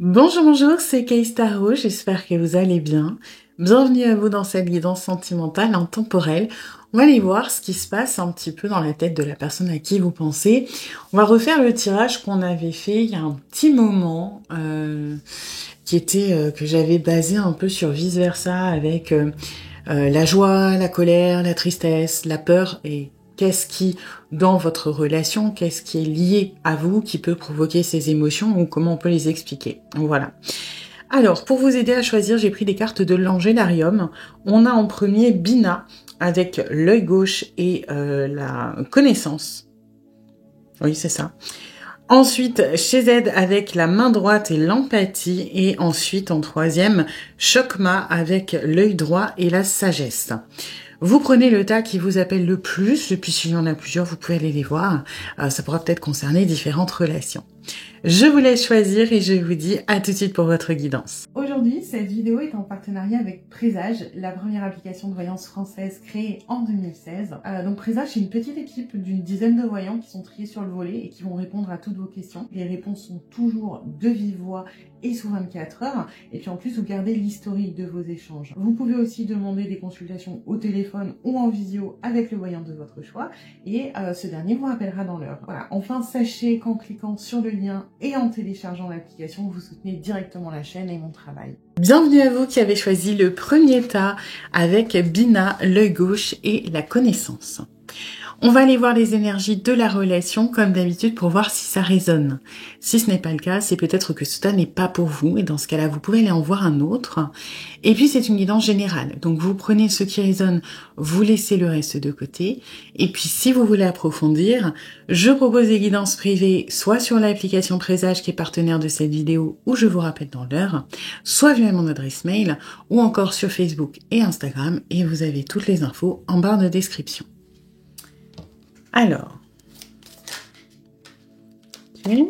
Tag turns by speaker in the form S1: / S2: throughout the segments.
S1: Bonjour, bonjour, c'est Kay Tarot, j'espère que vous allez bien. Bienvenue à vous dans cette guidance sentimentale intemporelle. On va aller voir ce qui se passe un petit peu dans la tête de la personne à qui vous pensez. On va refaire le tirage qu'on avait fait il y a un petit moment, qui était que j'avais basé un peu sur vice-versa avec la joie, la colère, la tristesse, la peur et qu'est-ce qui, dans votre relation, qu'est-ce qui est lié à vous, qui peut provoquer ces émotions ou comment on peut les expliquer. Voilà. Alors, pour vous aider à choisir, j'ai pris des cartes de l'Angélarium. On a en premier Bina avec l'œil gauche et la connaissance. Oui, c'est ça. Ensuite, chez Z avec la main droite et l'empathie. Et ensuite, en troisième, Chokma avec l'œil droit et la sagesse. Vous prenez le tas qui vous appelle le plus, et puis s'il y en a plusieurs, vous pouvez aller les voir. Ça pourra peut-être concerner différentes relations. Je vous laisse choisir et je vous dis à tout de suite pour votre guidance. Aujourd'hui, cette vidéo est en partenariat avec Présage, la première application de voyance française créée en 2016. Donc Présage, c'est une petite équipe d'une dizaine de voyants qui sont triés sur le volet et qui vont répondre à toutes vos questions. Les réponses sont toujours de vive voix et sous 24 heures. Et puis en plus, vous gardez l'historique de vos échanges. Vous pouvez aussi demander des consultations au téléphone ou en visio avec le voyant de votre choix. Et ce dernier vous rappellera dans l'heure. Voilà. Enfin, sachez qu'en cliquant sur le lien et en téléchargeant l'application, vous soutenez directement la chaîne et mon travail. Bienvenue à vous qui avez choisi le premier tas avec Bina, l'œil gauche et la connaissance. On va aller voir les énergies de la relation comme d'habitude pour voir si ça résonne. Si ce n'est pas le cas, c'est peut-être que ce tas n'est pas pour vous et dans ce cas-là, vous pouvez aller en voir un autre. Et puis c'est une guidance générale. Donc vous prenez ce qui résonne, vous laissez le reste de côté. Et puis si vous voulez approfondir, je propose des guidances privées soit sur l'application Présage qui est partenaire de cette vidéo où je vous rappelle dans l'heure, soit via mon adresse mail ou encore sur Facebook et Instagram et vous avez toutes les infos en barre de description. Alors, okay.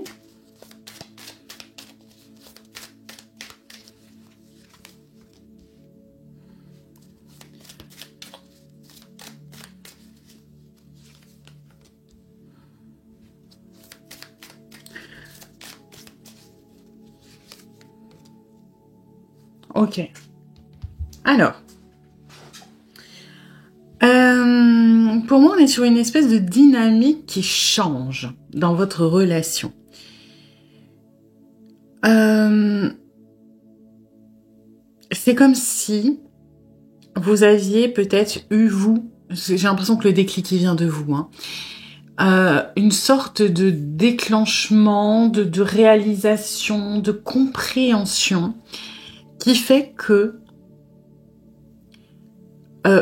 S1: Ok. Alors. Pour moi, on est sur une espèce de dynamique qui change dans votre relation. C'est comme si vous aviez peut-être eu, j'ai l'impression que le déclic qui vient de vous, une sorte de déclenchement, de réalisation, de compréhension qui fait que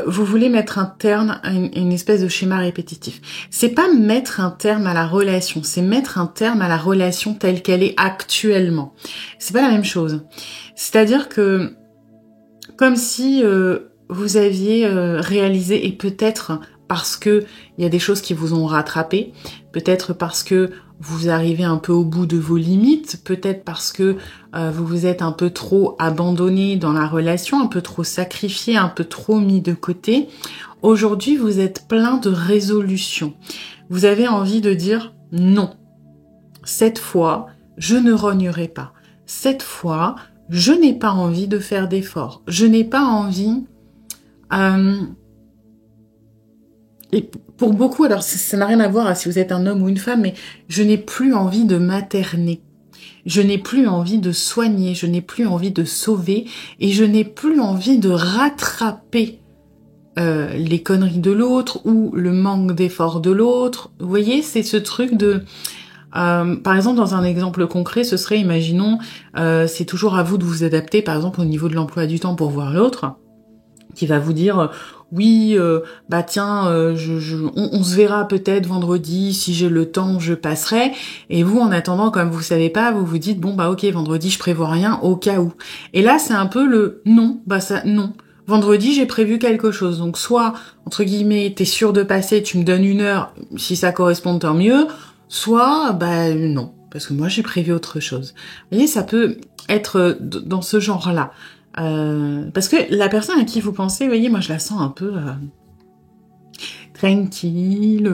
S1: vous voulez mettre un terme à une espèce de schéma répétitif. C'est pas mettre un terme à la relation, c'est mettre un terme à la relation telle qu'elle est actuellement. C'est pas la même chose. C'est-à-dire que, comme si vous aviez réalisé, et peut-être parce que il y a des choses qui vous ont rattrapé, peut-être parce que vous arrivez un peu au bout de vos limites, peut-être parce que vous vous êtes un peu trop abandonné dans la relation, un peu trop sacrifié, un peu trop mis de côté. Aujourd'hui, vous êtes plein de résolutions. Vous avez envie de dire non. Cette fois, je ne rognerai pas. Cette fois, je n'ai pas envie de faire d'efforts. Je n'ai pas envie... Et pour beaucoup, alors ça n'a rien à voir si vous êtes un homme ou une femme, mais je n'ai plus envie de materner. Je n'ai plus envie de soigner, je n'ai plus envie de sauver et je n'ai plus envie de rattraper les conneries de l'autre ou le manque d'effort de l'autre. Vous voyez, c'est ce truc de... par exemple, dans un exemple concret, ce serait, imaginons, c'est toujours à vous de vous adapter, par exemple, au niveau de l'emploi du temps pour voir l'autre, qui va vous dire... Oui, bah tiens, on se verra peut-être vendredi, si j'ai le temps, je passerai. Et vous, en attendant, comme vous savez pas, vous vous dites, bon bah ok, vendredi, je prévois rien, au cas où. Et là, c'est un peu le non, bah ça, non. Vendredi, j'ai prévu quelque chose. Donc soit, entre guillemets, t'es sûr de passer, tu me donnes 1 heure, si ça correspond, tant mieux. Soit, bah non, parce que moi, j'ai prévu autre chose. Vous voyez, ça peut être dans ce genre-là. Parce que la personne à qui vous pensez, vous voyez, moi je la sens un peu tranquille,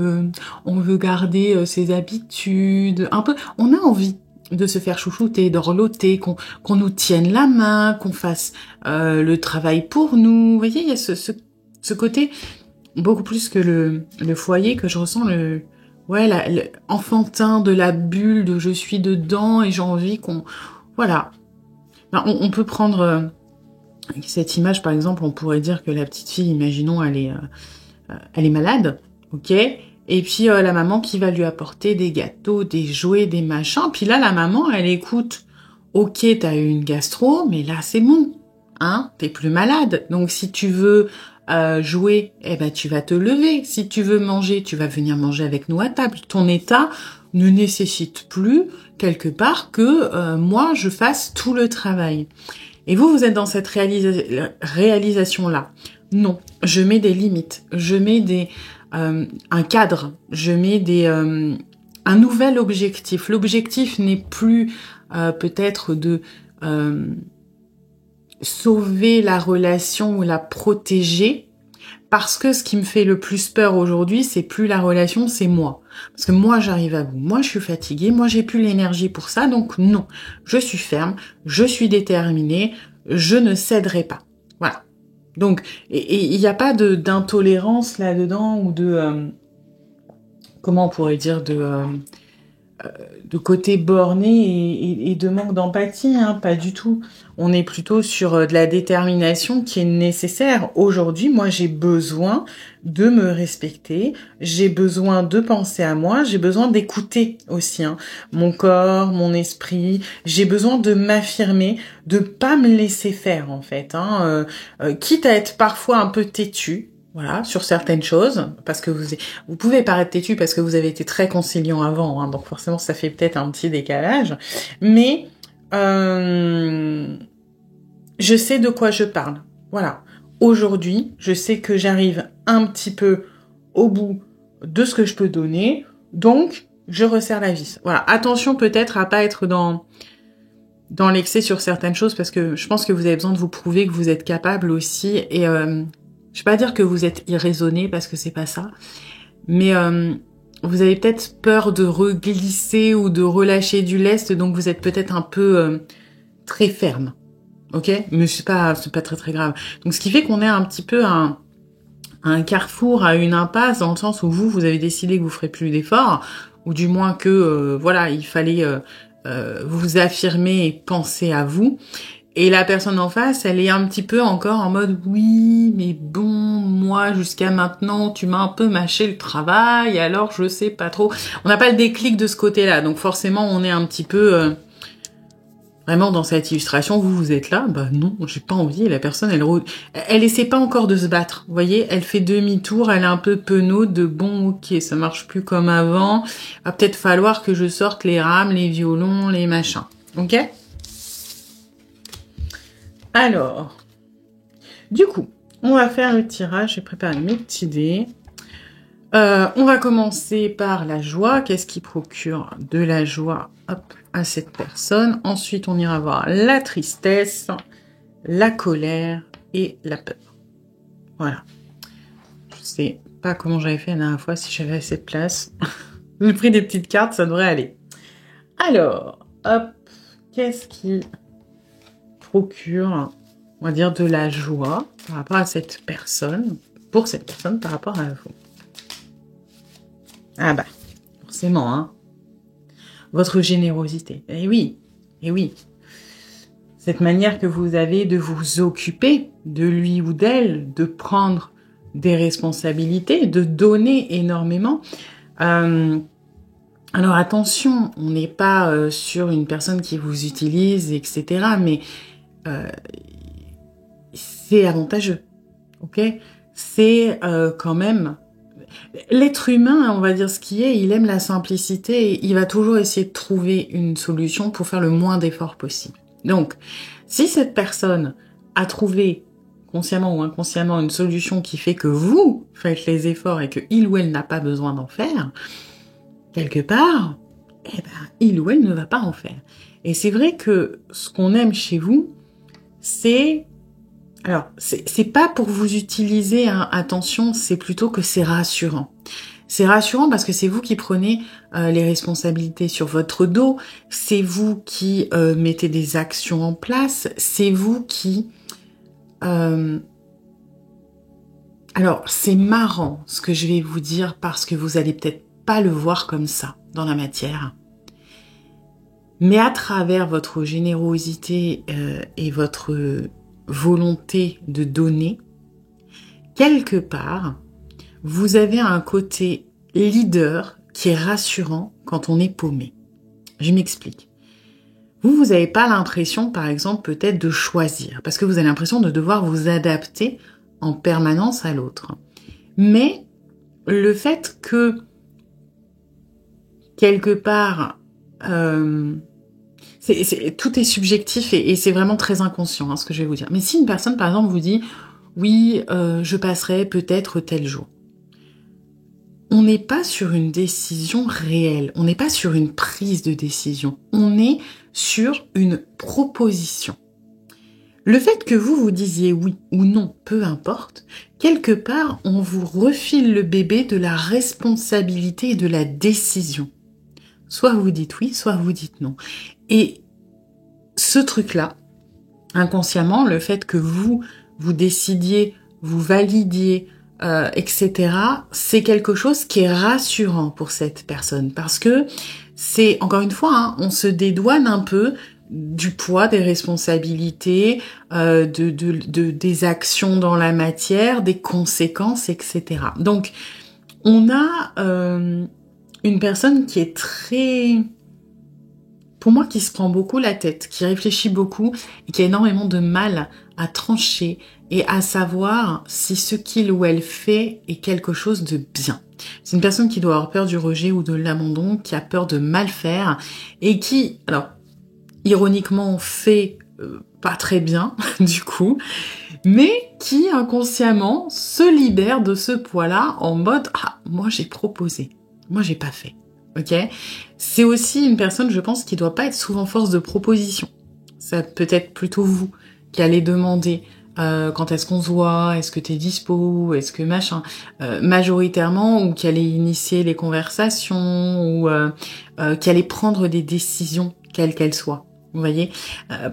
S1: on veut garder ses habitudes, un peu, on a envie de se faire chouchouter, d'orloter, qu'on nous tienne la main, qu'on fasse le travail pour nous. Vous voyez, il y a ce côté beaucoup plus que le foyer que je ressens, le enfantin de la bulle de je suis dedans et j'ai envie qu'on... Voilà. Ben, on peut prendre cette image, par exemple, on pourrait dire que la petite fille, imaginons, elle est malade, ok ? Et puis la maman qui va lui apporter des gâteaux, des jouets, des machins. Puis là, la maman, elle écoute, ok, t'as eu une gastro, mais là, c'est bon, hein ? T'es plus malade. Donc, si tu veux jouer, eh ben, tu vas te lever. Si tu veux manger, tu vas venir manger avec nous à table. Ton état ne nécessite plus, quelque part, que moi, je fasse tout le travail. Et vous êtes dans cette réalisation-là. Non, je mets des limites, je mets un cadre, je mets un nouvel objectif. L'objectif n'est plus peut-être de sauver la relation ou la protéger, parce que ce qui me fait le plus peur aujourd'hui, c'est plus la relation, c'est moi. Parce que moi, j'arrive à bout, moi, je suis fatiguée, moi, j'ai plus l'énergie pour ça, donc non, je suis ferme, je suis déterminée, je ne céderai pas. Voilà. Donc, et il n'y a pas d'intolérance là-dedans, ou comment on pourrait dire, de côté borné et de manque d'empathie, hein, pas du tout. On est plutôt sur de la détermination qui est nécessaire. Aujourd'hui, moi, j'ai besoin de me respecter, j'ai besoin de penser à moi, j'ai besoin d'écouter aussi, hein, mon corps, mon esprit, j'ai besoin de m'affirmer, de pas me laisser faire, en fait, hein, quitte à être parfois un peu têtu. Voilà, sur certaines choses, parce que vous pouvez paraître têtu parce que vous avez été très conciliant avant, hein, donc forcément ça fait peut-être un petit décalage, mais je sais de quoi je parle. Voilà, aujourd'hui, je sais que j'arrive un petit peu au bout de ce que je peux donner, donc je resserre la vis. Voilà, attention peut-être à pas être dans l'excès sur certaines choses, parce que je pense que vous avez besoin de vous prouver que vous êtes capable aussi, et je vais pas dire que vous êtes irraisonné, parce que c'est pas ça, mais vous avez peut-être peur de reglisser ou de relâcher du lest, donc vous êtes peut-être un peu très ferme, ok ? Mais c'est pas très très grave. Donc ce qui fait qu'on est un petit peu à un carrefour, à une impasse, dans le sens où vous avez décidé que vous ferez plus d'efforts, ou du moins que voilà, il fallait vous affirmer et penser à vous. Et la personne en face, elle est un petit peu encore en mode « Oui, mais bon, moi, jusqu'à maintenant, tu m'as un peu mâché le travail, alors je sais pas trop. » On n'a pas le déclic de ce côté-là, donc forcément, on est un petit peu vraiment dans cette illustration. Vous êtes là, bah non, j'ai pas envie. Et la personne, elle essaie pas encore de se battre. Vous voyez, elle fait demi-tour, elle est un peu penaude de « Bon, ok, ça marche plus comme avant. Va peut-être falloir que je sorte les rames, les violons, les machins. » Ok ? Alors, du coup, on va faire le tirage. J'ai préparé mes petits dés. On va commencer par la joie. Qu'est-ce qui procure de la joie, hop, à cette personne? Ensuite, on ira voir la tristesse, la colère et la peur. Voilà. Je sais pas comment j'avais fait la dernière fois, si j'avais assez de place. J'ai pris des petites cartes, ça devrait aller. Alors, hop, qu'est-ce qui procure, on va dire, de la joie par rapport à cette personne, pour cette personne par rapport à vous? Ah bah, forcément, hein. Votre générosité. Eh oui. Cette manière que vous avez de vous occuper de lui ou d'elle, de prendre des responsabilités, de donner énormément. Alors attention, on n'est pas sur une personne qui vous utilise, etc. Mais c'est avantageux, ok ? C'est quand même... L'être humain, on va dire ce qui est, il aime la simplicité et il va toujours essayer de trouver une solution pour faire le moins d'efforts possible. Donc, si cette personne a trouvé, consciemment ou inconsciemment, une solution qui fait que vous faites les efforts et que il ou elle n'a pas besoin d'en faire, quelque part, eh ben, il ou elle ne va pas en faire. Et c'est vrai que ce qu'on aime chez vous, c'est... Alors, c'est pas pour vous utiliser, hein, attention, c'est plutôt que c'est rassurant. C'est rassurant parce que c'est vous qui prenez les responsabilités sur votre dos, c'est vous qui mettez des actions en place, c'est vous qui... Alors, c'est marrant ce que je vais vous dire parce que vous allez peut-être pas le voir comme ça dans la matière. Mais à travers votre générosité et votre volonté de donner, quelque part, vous avez un côté leader qui est rassurant quand on est paumé. Je m'explique. Vous n'avez pas l'impression, par exemple, peut-être de choisir, parce que vous avez l'impression de devoir vous adapter en permanence à l'autre. Mais le fait que, quelque part, tout est subjectif et c'est vraiment très inconscient, ce que je vais vous dire. Mais si une personne, par exemple, vous dit « Oui, je passerai peut-être tel jour », on n'est pas sur une décision réelle, on n'est pas sur une prise de décision, on est sur une proposition. Le fait que vous disiez oui ou non, peu importe, quelque part, on vous refile le bébé de la responsabilité et de la décision. Soit vous dites oui, soit vous dites non. Et ce truc-là, inconsciemment, le fait que vous décidiez, vous validiez, etc., c'est quelque chose qui est rassurant pour cette personne. Parce que c'est, encore une fois, on se dédouane un peu du poids des responsabilités, des actions dans la matière, des conséquences, etc. Donc, on a une personne qui est très... Pour moi, qui se prend beaucoup la tête, qui réfléchit beaucoup et qui a énormément de mal à trancher et à savoir si ce qu'il ou elle fait est quelque chose de bien. C'est une personne qui doit avoir peur du rejet ou de l'abandon, qui a peur de mal faire et qui, alors, ironiquement, fait pas très bien, du coup, mais qui inconsciemment se libère de ce poids-là en mode « Ah, moi j'ai proposé, moi j'ai pas fait ». Ok, c'est aussi une personne, je pense, qui doit pas être souvent force de proposition. Ça peut être plutôt vous qui allez demander quand est-ce qu'on se voit, est-ce que t'es dispo, est-ce que machin, majoritairement, ou qui allez initier les conversations, ou qui allez prendre des décisions, quelles qu'elles soient. Vous voyez,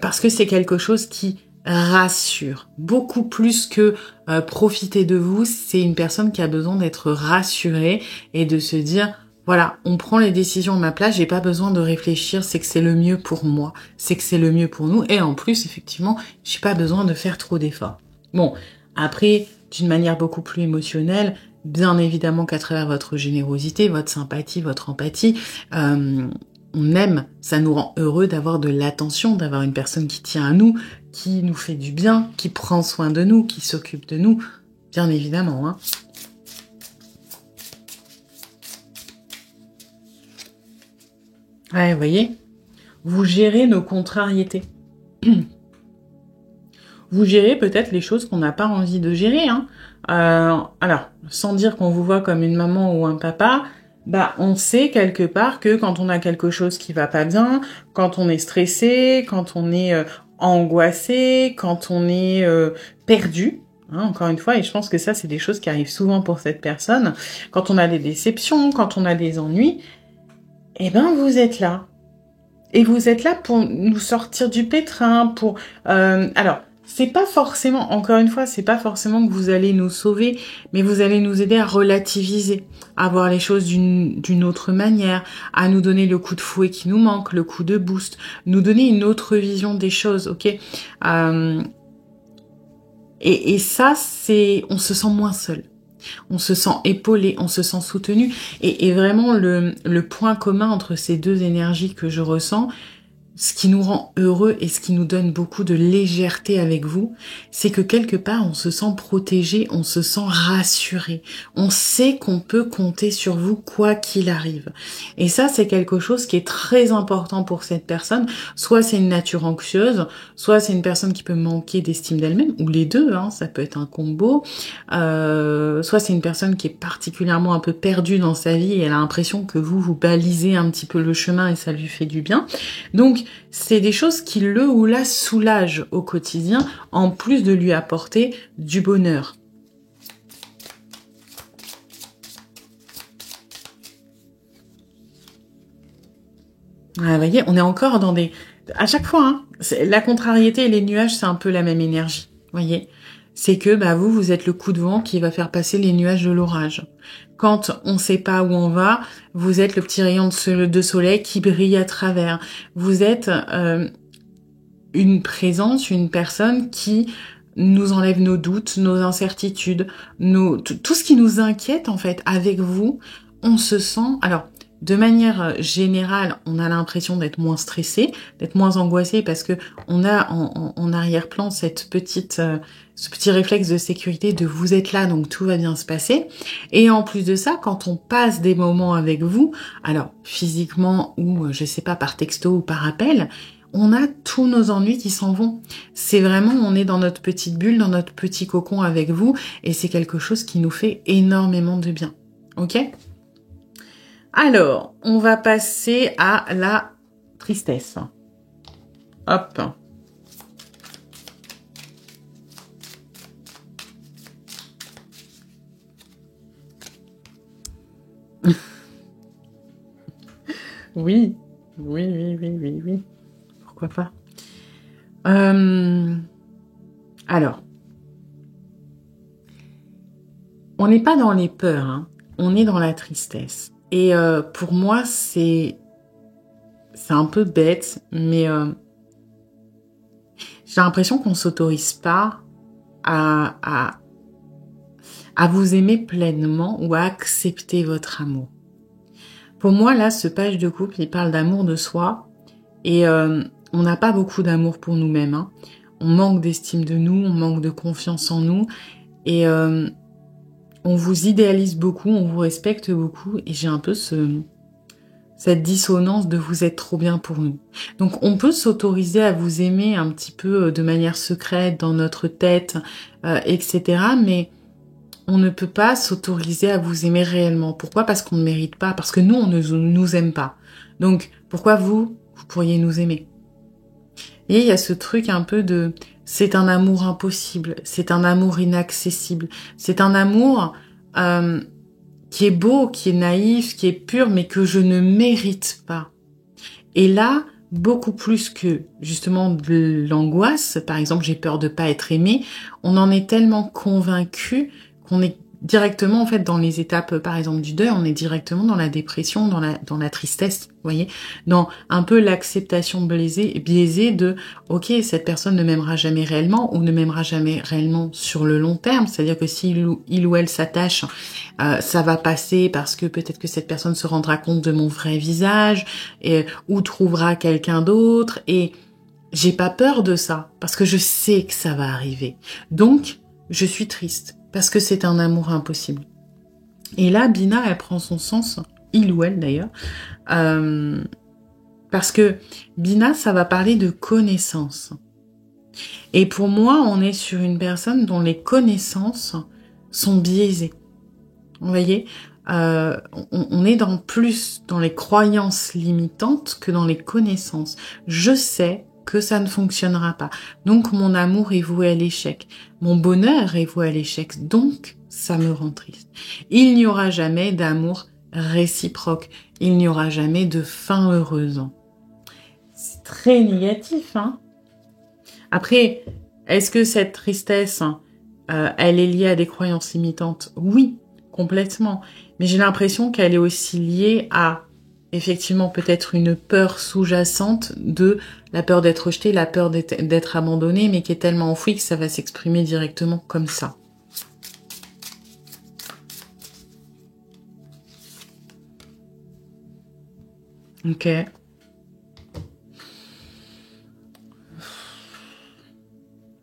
S1: parce que c'est quelque chose qui rassure beaucoup plus que profiter de vous. C'est une personne qui a besoin d'être rassurée et de se dire voilà, on prend les décisions à ma place, j'ai pas besoin de réfléchir, c'est que c'est le mieux pour moi, c'est que c'est le mieux pour nous, et en plus, effectivement, j'ai pas besoin de faire trop d'efforts. Bon, après, d'une manière beaucoup plus émotionnelle, bien évidemment qu'à travers votre générosité, votre sympathie, votre empathie, on aime, ça nous rend heureux d'avoir de l'attention, d'avoir une personne qui tient à nous, qui nous fait du bien, qui prend soin de nous, qui s'occupe de nous, bien évidemment, hein. Ouais, vous voyez, vous gérez nos contrariétés. Vous gérez peut-être les choses qu'on n'a pas envie de gérer. Hein. Alors, sans dire qu'on vous voit comme une maman ou un papa, bah, on sait quelque part que quand on a quelque chose qui va pas bien, quand on est stressé, quand on est angoissé, quand on est perdu, hein, encore une fois, et je pense que ça, c'est des choses qui arrivent souvent pour cette personne, quand on a des déceptions, quand on a des ennuis, eh ben, vous êtes là. Et vous êtes là pour nous sortir du pétrin, pour... alors, c'est pas forcément, encore une fois, c'est pas forcément que vous allez nous sauver, mais vous allez nous aider à relativiser, à voir les choses d'une autre manière, à nous donner le coup de fouet qui nous manque, le coup de boost, nous donner une autre vision des choses, ok et ça, c'est... On se sent moins seul. On se sent épaulé, on se sent soutenu. Et vraiment, le point commun entre ces deux énergies que je ressens, ce qui nous rend heureux et ce qui nous donne beaucoup de légèreté avec vous, c'est que quelque part, on se sent protégé, on se sent rassuré. On sait qu'on peut compter sur vous quoi qu'il arrive. Et ça, c'est quelque chose qui est très important pour cette personne. Soit c'est une nature anxieuse, soit c'est une personne qui peut manquer d'estime d'elle-même, ou les deux, hein, ça peut être un combo. Soit c'est une personne qui est particulièrement un peu perdue dans sa vie et elle a l'impression que vous balisez un petit peu le chemin et ça lui fait du bien. Donc, c'est des choses qui le ou la soulagent au quotidien, en plus de lui apporter du bonheur. Ah, vous voyez, on est encore dans des... À chaque fois, hein, la contrariété et les nuages, c'est un peu la même énergie. Vous voyez, c'est que vous êtes le coup de vent qui va faire passer les nuages de l'orage. Quand on ne sait pas où on va, vous êtes le petit rayon de soleil qui brille à travers. Vous êtes une présence, une personne qui nous enlève nos doutes, nos incertitudes, tout ce qui nous inquiète en fait. Avec vous, on se sent... Alors, de manière générale, on a l'impression d'être moins stressé, d'être moins angoissé parce que on a en arrière-plan ce petit réflexe de sécurité de vous êtes là, donc tout va bien se passer. Et en plus de ça, quand on passe des moments avec vous, alors physiquement ou je sais pas par texto ou par appel, on a tous nos ennuis qui s'en vont. C'est vraiment, on est dans notre petite bulle, dans notre petit cocon avec vous, et c'est quelque chose qui nous fait énormément de bien. Ok ? Alors, on va passer à la tristesse. Hop. Oui. Pourquoi pas. Alors, on n'est pas dans les peurs, hein. On est dans la tristesse. Et pour moi, c'est un peu bête, mais j'ai l'impression qu'on s'autorise pas à vous aimer pleinement ou à accepter votre amour. Pour moi, là, ce page de couple, il parle d'amour de soi et on n'a pas beaucoup d'amour pour nous-mêmes, hein. On manque d'estime de nous, on manque de confiance en nous et on vous idéalise beaucoup, on vous respecte beaucoup et j'ai un peu cette dissonance de vous êtes trop bien pour nous. Donc on peut s'autoriser à vous aimer un petit peu de manière secrète dans notre tête, etc. Mais on ne peut pas s'autoriser à vous aimer réellement. Pourquoi ? Parce qu'on ne mérite pas, parce que nous, on ne nous aime pas. Donc pourquoi vous pourriez nous aimer ? Et il y a ce truc un peu de... C'est un amour impossible, c'est un amour inaccessible, c'est un amour qui est beau, qui est naïf, qui est pur, mais que je ne mérite pas. Et là, beaucoup plus que justement de l'angoisse, par exemple j'ai peur de pas être aimé, on en est tellement convaincu qu'on est directement en fait dans les étapes par exemple du deuil, on est directement dans la dépression, dans la tristesse, vous voyez, dans un peu l'acceptation biaisée de ok, cette personne ne m'aimera jamais réellement ou ne m'aimera jamais réellement sur le long terme, c'est-à-dire que si il ou elle s'attache, ça va passer parce que peut-être que cette personne se rendra compte de mon vrai visage ou trouvera quelqu'un d'autre et j'ai pas peur de ça parce que je sais que ça va arriver. Donc, je suis triste parce que c'est un amour impossible. Et là, Bina, elle prend son sens, il ou elle d'ailleurs, parce que Bina, ça va parler de connaissances. Et pour moi, on est sur une personne dont les connaissances sont biaisées. Vous voyez, on est plus dans les croyances limitantes que dans les connaissances. Je sais que ça ne fonctionnera pas. Donc mon amour est voué à l'échec. Mon bonheur est voué à l'échec. Donc ça me rend triste. Il n'y aura jamais d'amour réciproque. Il n'y aura jamais de fin heureuse. C'est très négatif, hein. Après, est-ce que cette tristesse, elle est liée à des croyances limitantes ? Oui, complètement. Mais j'ai l'impression qu'elle est aussi liée à effectivement peut-être une peur sous-jacente de la peur d'être rejeté, la peur d'être abandonné, mais qui est tellement enfouie que ça va s'exprimer directement comme ça. Ok.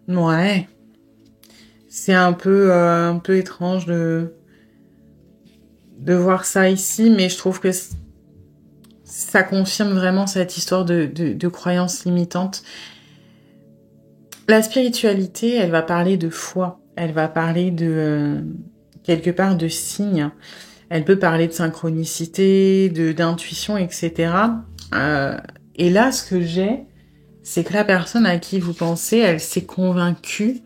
S1: Ouais. C'est un peu étrange de voir ça ici, mais je trouve que ça confirme vraiment cette histoire de croyances limitantes. La spiritualité, elle va parler de foi, elle va parler de quelque part de signes, elle peut parler de synchronicité, d'intuition, etc. Et là, ce que j'ai, c'est que la personne à qui vous pensez, elle s'est convaincue.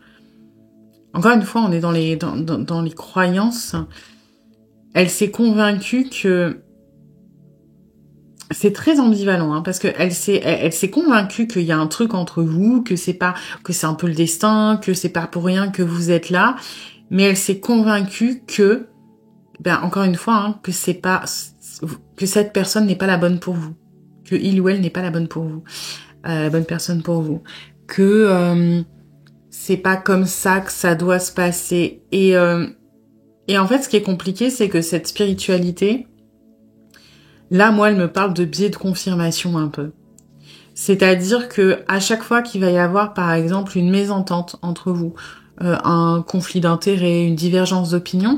S1: Encore une fois, on est dans les croyances. Elle s'est convaincue que c'est très ambivalent, hein, parce que elle s'est convaincue qu'il y a un truc entre vous, que c'est un peu le destin, que c'est pas pour rien que vous êtes là, mais elle s'est convaincue que, ben, encore une fois, hein, que cette personne n'est pas la bonne pour vous, que il ou elle n'est pas la bonne pour vous, la bonne personne pour vous, que c'est pas comme ça que ça doit se passer. Et en fait, ce qui est compliqué, c'est que cette spiritualité, là, moi, elle me parle de biais de confirmation un peu. C'est-à-dire que à chaque fois qu'il va y avoir, par exemple, une mésentente entre vous, un conflit d'intérêts, une divergence d'opinion,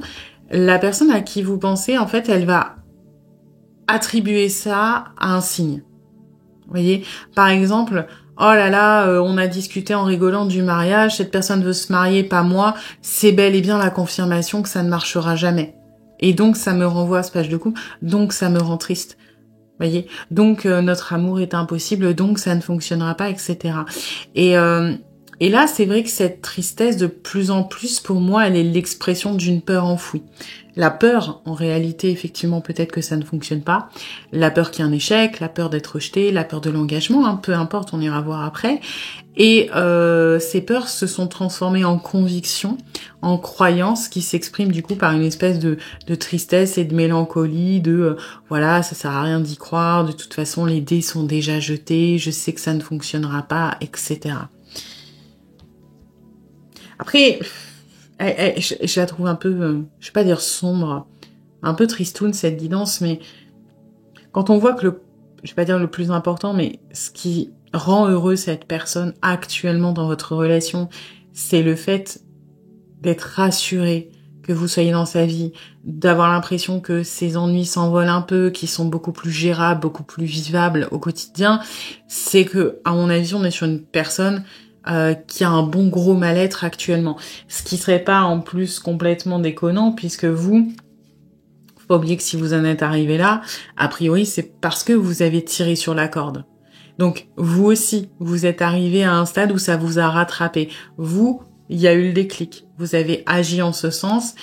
S1: la personne à qui vous pensez, en fait, elle va attribuer ça à un signe. Vous voyez, par exemple, oh là là, on a discuté en rigolant du mariage, cette personne veut se marier, pas moi, c'est bel et bien la confirmation que ça ne marchera jamais. Et donc ça me renvoie à ce page de couple, donc ça me rend triste. Vous voyez, donc notre amour est impossible, donc ça ne fonctionnera pas, etc. Et là, c'est vrai que cette tristesse, de plus en plus, pour moi, elle est l'expression d'une peur enfouie. La peur, en réalité, effectivement, peut-être que ça ne fonctionne pas. La peur qu'il y ait un échec, la peur d'être rejeté, la peur de l'engagement, hein, peu importe, on ira voir après. Et ces peurs se sont transformées en convictions, en croyances qui s'expriment du coup par une espèce de tristesse et de mélancolie, voilà, ça sert à rien d'y croire, de toute façon les dés sont déjà jetés, je sais que ça ne fonctionnera pas, etc. Après, je la trouve un peu, je vais pas dire sombre, un peu tristoune cette guidance, mais quand on voit que je vais pas dire le plus important, mais ce qui rend heureux cette personne actuellement dans votre relation, c'est le fait d'être rassuré que vous soyez dans sa vie, d'avoir l'impression que ses ennuis s'envolent un peu, qu'ils sont beaucoup plus gérables, beaucoup plus vivables au quotidien, c'est que, à mon avis, on est sur une personne qui a un bon gros mal-être actuellement. Ce qui serait pas en plus complètement déconnant, puisque vous, faut pas oublier que si vous en êtes arrivé là, a priori, c'est parce que vous avez tiré sur la corde. Donc, vous aussi, vous êtes arrivé à un stade où ça vous a rattrapé. Vous, il y a eu le déclic. Vous avez agi en ce sens.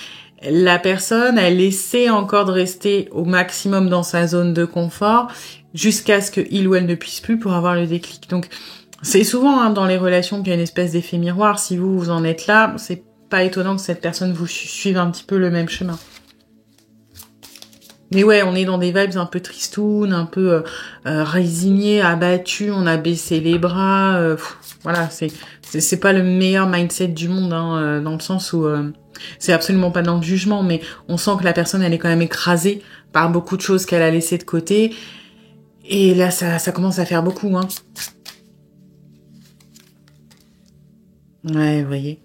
S1: La personne, elle essaie encore de rester au maximum dans sa zone de confort jusqu'à ce que il ou elle ne puisse plus pour avoir le déclic. Donc, c'est souvent dans les relations qu'il y a une espèce d'effet miroir. Si vous en êtes là, c'est pas étonnant que cette personne vous suive un petit peu le même chemin. Mais ouais, on est dans des vibes un peu tristounes, un peu résignées, abattues, on a baissé les bras. Voilà, c'est pas le meilleur mindset du monde, hein, dans le sens où c'est absolument pas dans le jugement, mais on sent que la personne, elle est quand même écrasée par beaucoup de choses qu'elle a laissées de côté. Et là, ça commence à faire beaucoup, hein. Ouais, vous voyez.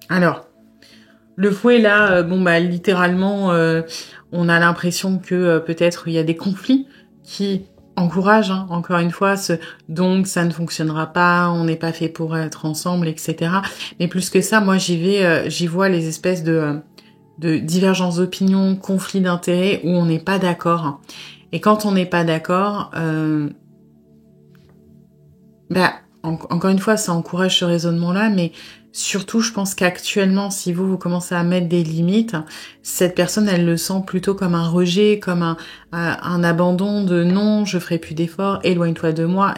S1: Alors, le fouet, là, littéralement, on a l'impression que peut-être il y a des conflits qui encouragent, hein, encore une fois, donc ça ne fonctionnera pas, on n'est pas fait pour être ensemble, etc. Mais plus que ça, moi, j'y vois les espèces de divergences d'opinion, conflits d'intérêts où on n'est pas d'accord. Et quand on n'est pas d'accord, encore une fois, ça encourage ce raisonnement-là, mais surtout, je pense qu'actuellement, si vous commencez à mettre des limites, cette personne, elle le sent plutôt comme un rejet, comme un abandon de non, je ferai plus d'efforts, éloigne-toi de moi.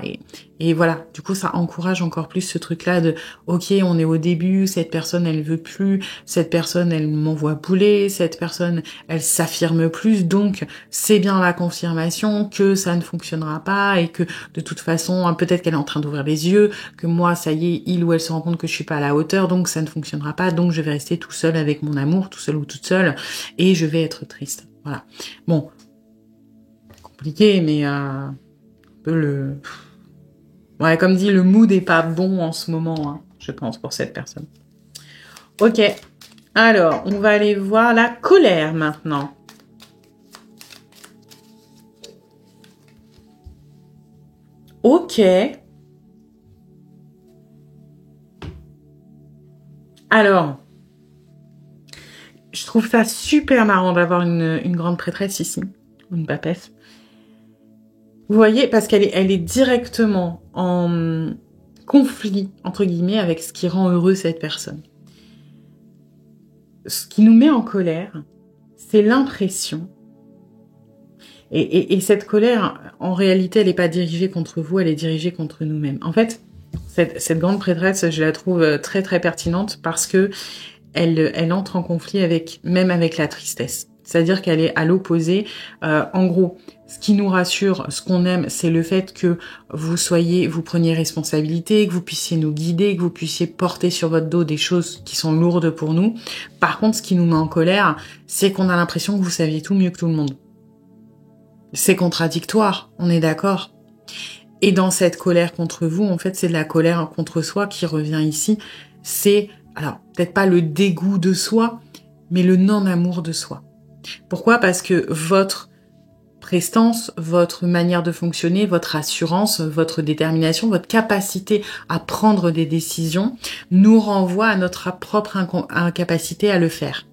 S1: Et voilà, du coup, ça encourage encore plus ce truc-là de ok, on est au début, cette personne, elle veut plus, cette personne, elle m'envoie bouler, cette personne, elle s'affirme plus, donc c'est bien la confirmation que ça ne fonctionnera pas et que de toute façon, peut-être qu'elle est en train d'ouvrir les yeux, que moi, ça y est, il ou elle se rend compte que je suis pas à la hauteur, donc ça ne fonctionnera pas, donc je vais rester tout seul avec mon amour, tout seul ou toute seule, et je vais être triste. Voilà. Bon, compliqué, mais un peu ouais, comme dit, le mood est pas bon en ce moment, hein, je pense, pour cette personne. Ok. Alors, on va aller voir la colère maintenant. Ok. Alors, je trouve ça super marrant d'avoir une grande prêtresse ici, une papesse. Vous voyez, parce qu'elle est directement en conflit, entre guillemets, avec ce qui rend heureux cette personne. Ce qui nous met en colère, c'est l'impression. Et cette colère, en réalité, elle n'est pas dirigée contre vous, elle est dirigée contre nous-mêmes. En fait, cette grande prêtresse, je la trouve très très pertinente parce que elle entre en conflit même avec la tristesse. C'est-à-dire qu'elle est à l'opposé. En gros, ce qui nous rassure, ce qu'on aime, c'est le fait que vous preniez responsabilité, que vous puissiez nous guider, que vous puissiez porter sur votre dos des choses qui sont lourdes pour nous. Par contre, ce qui nous met en colère, c'est qu'on a l'impression que vous saviez tout mieux que tout le monde. C'est contradictoire, on est d'accord. Et dans cette colère contre vous, en fait, c'est de la colère contre soi qui revient ici. C'est, alors, peut-être pas le dégoût de soi, mais le non-amour de soi. Pourquoi ? Parce que votre prestance, votre manière de fonctionner, votre assurance, votre détermination, votre capacité à prendre des décisions nous renvoie à notre propre incapacité à le faire.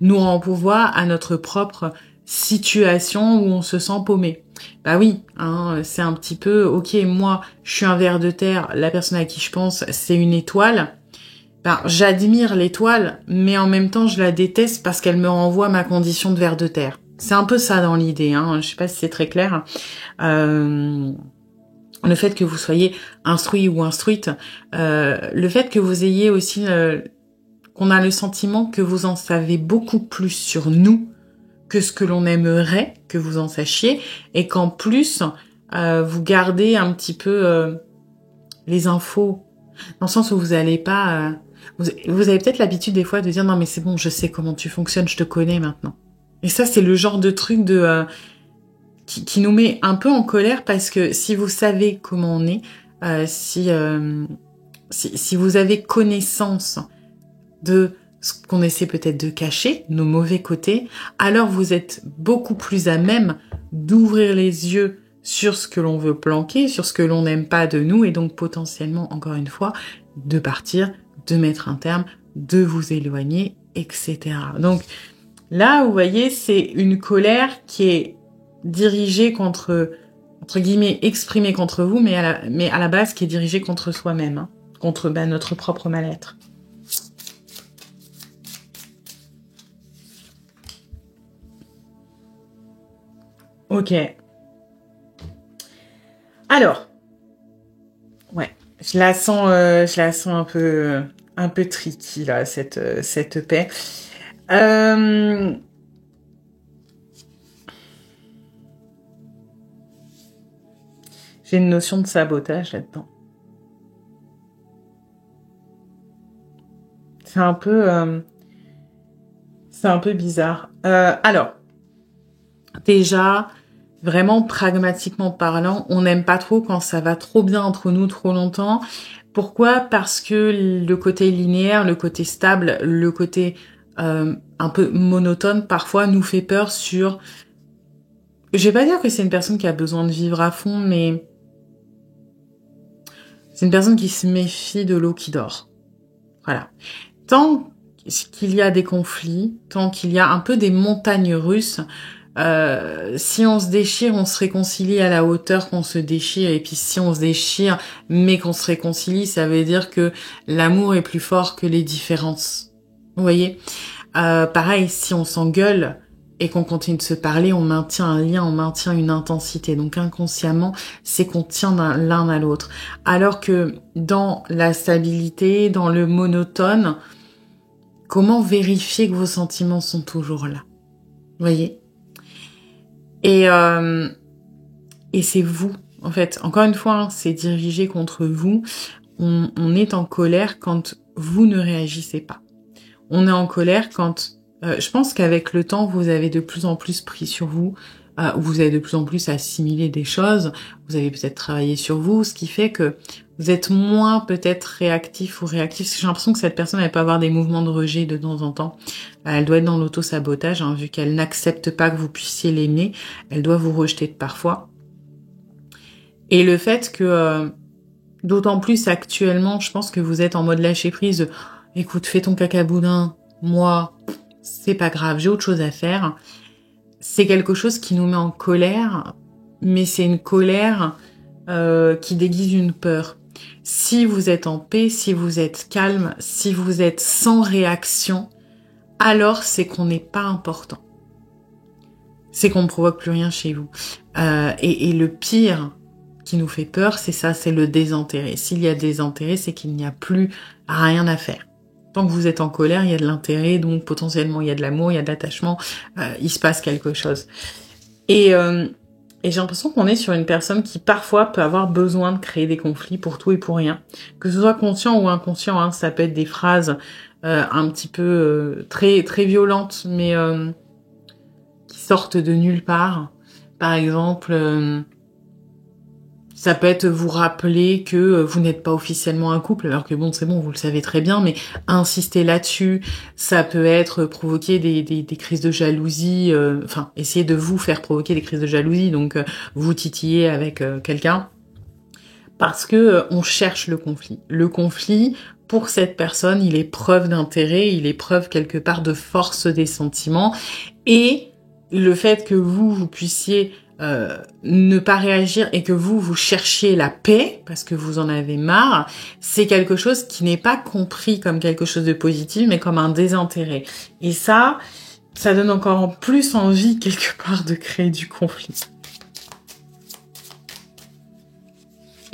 S1: Nous renvoie à notre propre situation où on se sent paumé. Bah oui, hein, c'est un petit peu, ok, moi, je suis un ver de terre, la personne à qui je pense, c'est une étoile. Ben, j'admire l'étoile, mais en même temps, je la déteste parce qu'elle me renvoie à ma condition de ver de terre. C'est un peu ça dans l'idée, hein. Je sais pas si c'est très clair. Le fait que vous soyez instruit ou instruite, le fait que vous ayez aussi, qu'on a le sentiment que vous en savez beaucoup plus sur nous que ce que l'on aimerait que vous en sachiez, et qu'en plus, vous gardez un petit peu les infos, dans le sens où vous allez pas... vous avez peut-être l'habitude des fois de dire « Non mais c'est bon, je sais comment tu fonctionnes, je te connais maintenant ». Et ça, c'est le genre de truc qui nous met un peu en colère, parce que si vous savez comment on est, si vous avez connaissance de ce qu'on essaie peut-être de cacher, nos mauvais côtés, alors vous êtes beaucoup plus à même d'ouvrir les yeux sur ce que l'on veut planquer, sur ce que l'on n'aime pas de nous, et donc potentiellement, encore une fois, de partir, de mettre un terme, de vous éloigner, etc. Donc là, vous voyez, c'est une colère qui est dirigée contre, entre guillemets, exprimée contre vous, mais à la base qui est dirigée contre soi-même, hein, contre notre propre mal-être. Ok. Alors, ouais, je la sens un peu tricky là, cette paix. J'ai une notion de sabotage là-dedans. C'est un peu bizarre. Alors, déjà, vraiment pragmatiquement parlant, on n'aime pas trop quand ça va trop bien entre nous trop longtemps. Pourquoi ? Parce que le côté linéaire, le côté stable, le côté un peu monotone, parfois nous fait peur sur... Je vais pas dire que c'est une personne qui a besoin de vivre à fond, mais c'est une personne qui se méfie de l'eau qui dort. Voilà. Tant qu'il y a des conflits, tant qu'il y a un peu des montagnes russes, si on se déchire, on se réconcilie à la hauteur qu'on se déchire. Et puis si on se déchire, mais qu'on se réconcilie, ça veut dire que l'amour est plus fort que les différences. Vous voyez ? Pareil, si on s'engueule et qu'on continue de se parler, on maintient un lien, on maintient une intensité. Donc inconsciemment, c'est qu'on tient l'un à l'autre. Alors que dans la stabilité, dans le monotone, comment vérifier que vos sentiments sont toujours là ? Vous voyez ? Et c'est vous, en fait. Encore une fois, hein, c'est dirigé contre vous. On est en colère quand vous ne réagissez pas. On est en colère quand... je pense qu'avec le temps, vous avez de plus en plus pris sur vous. Vous avez de plus en plus assimilé des choses. Vous avez peut-être travaillé sur vous, ce qui fait que vous êtes moins peut-être réactif ou réactif. J'ai l'impression que cette personne, elle peut avoir des mouvements de rejet de temps en temps. Elle doit être dans l'auto-sabotage, hein, vu qu'elle n'accepte pas que vous puissiez l'aimer. Elle doit vous rejeter de parfois. Et le fait que, d'autant plus actuellement, je pense que vous êtes en mode lâcher prise de « Écoute, fais ton cacaboudin, moi, c'est pas grave, j'ai autre chose à faire ». C'est quelque chose qui nous met en colère, mais c'est une colère qui déguise une peur. Si vous êtes en paix, si vous êtes calme, si vous êtes sans réaction, alors c'est qu'on n'est pas important. c'est qu'on ne provoque plus rien chez vous. Et le pire qui nous fait peur, c'est ça, c'est le désintérêt. S'il y a désintérêt, c'est qu'il n'y a plus rien à faire. Tant que vous êtes en colère, il y a de l'intérêt, donc potentiellement il y a de l'amour, il y a de l'attachement, il se passe quelque chose. Et j'ai l'impression qu'on est sur une personne qui parfois peut avoir besoin de créer des conflits pour tout et pour rien. Que ce soit conscient ou inconscient, hein, ça peut être des phrases un petit peu très très violentes, mais qui sortent de nulle part. Par exemple, ça peut être vous rappeler que vous n'êtes pas officiellement un couple, alors que bon, c'est bon, vous le savez très bien, mais insister là-dessus, ça peut être provoquer des crises de jalousie, enfin, essayer de vous faire provoquer des crises de jalousie, donc vous titiller avec quelqu'un, parce que on cherche le conflit. Le conflit, pour cette personne, il est preuve d'intérêt, il est preuve quelque part de force des sentiments, et le fait que vous puissiez ne pas réagir et que vous cherchiez la paix parce que vous en avez marre, c'est quelque chose qui n'est pas compris comme quelque chose de positif, mais comme un désintérêt. Et ça donne encore plus envie quelque part de créer du conflit.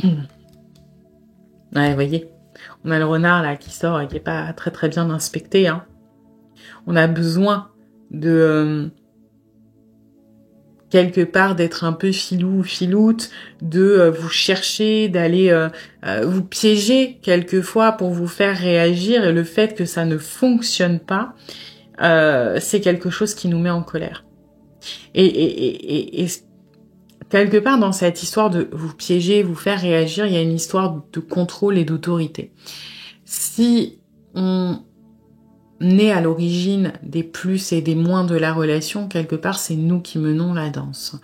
S1: Ouais, vous voyez, on a le renard là qui sort et qui est pas très très bien inspecté. Hein. On a besoin de quelque part d'être un peu filou ou filoute, de vous chercher, d'aller vous piéger quelquefois pour vous faire réagir, et le fait que ça ne fonctionne pas, c'est quelque chose qui nous met en colère. Et quelque part dans cette histoire de vous piéger, vous faire réagir, il y a une histoire de contrôle et d'autorité. Si on est à l'origine des plus et des moins de la relation, quelque part c'est nous qui menons la danse.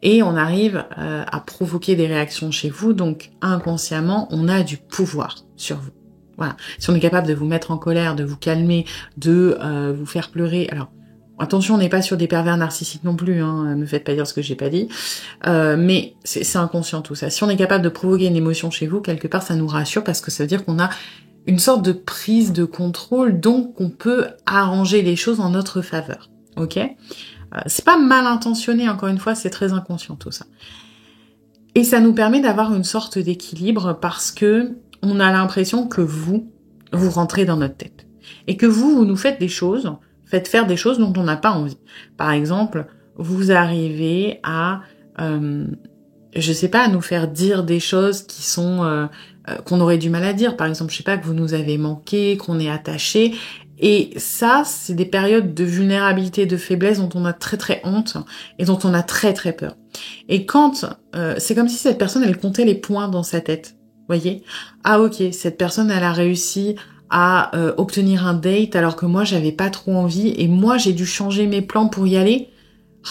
S1: Et on arrive à provoquer des réactions chez vous, donc inconsciemment on a du pouvoir sur vous. Voilà. Si on est capable de vous mettre en colère, de vous calmer, de vous faire pleurer, alors attention, on n'est pas sur des pervers narcissiques non plus, hein, me faites pas dire ce que j'ai pas dit, mais c'est inconscient tout ça. Si on est capable de provoquer une émotion chez vous, quelque part ça nous rassure parce que ça veut dire qu'on a une sorte de prise de contrôle, donc on peut arranger les choses en notre faveur. Ok ? C'est pas mal intentionné, encore une fois, c'est très inconscient tout ça. Et ça nous permet d'avoir une sorte d'équilibre parce que on a l'impression que vous rentrez dans notre tête. Et que vous nous faites faites faire des choses dont on n'a pas envie. Par exemple, vous arrivez à je sais pas, à nous faire dire des choses qui sont qu'on aurait du mal à dire. Par exemple, je sais pas, que vous nous avez manqué, qu'on est attaché. Et ça, c'est des périodes de vulnérabilité, de faiblesse dont on a très très honte et dont on a très très peur. Et quand c'est comme si cette personne, elle comptait les points dans sa tête. Voyez ? Ah ok, cette personne, elle a réussi à obtenir un date alors que moi, j'avais pas trop envie et moi, j'ai dû changer mes plans pour y aller.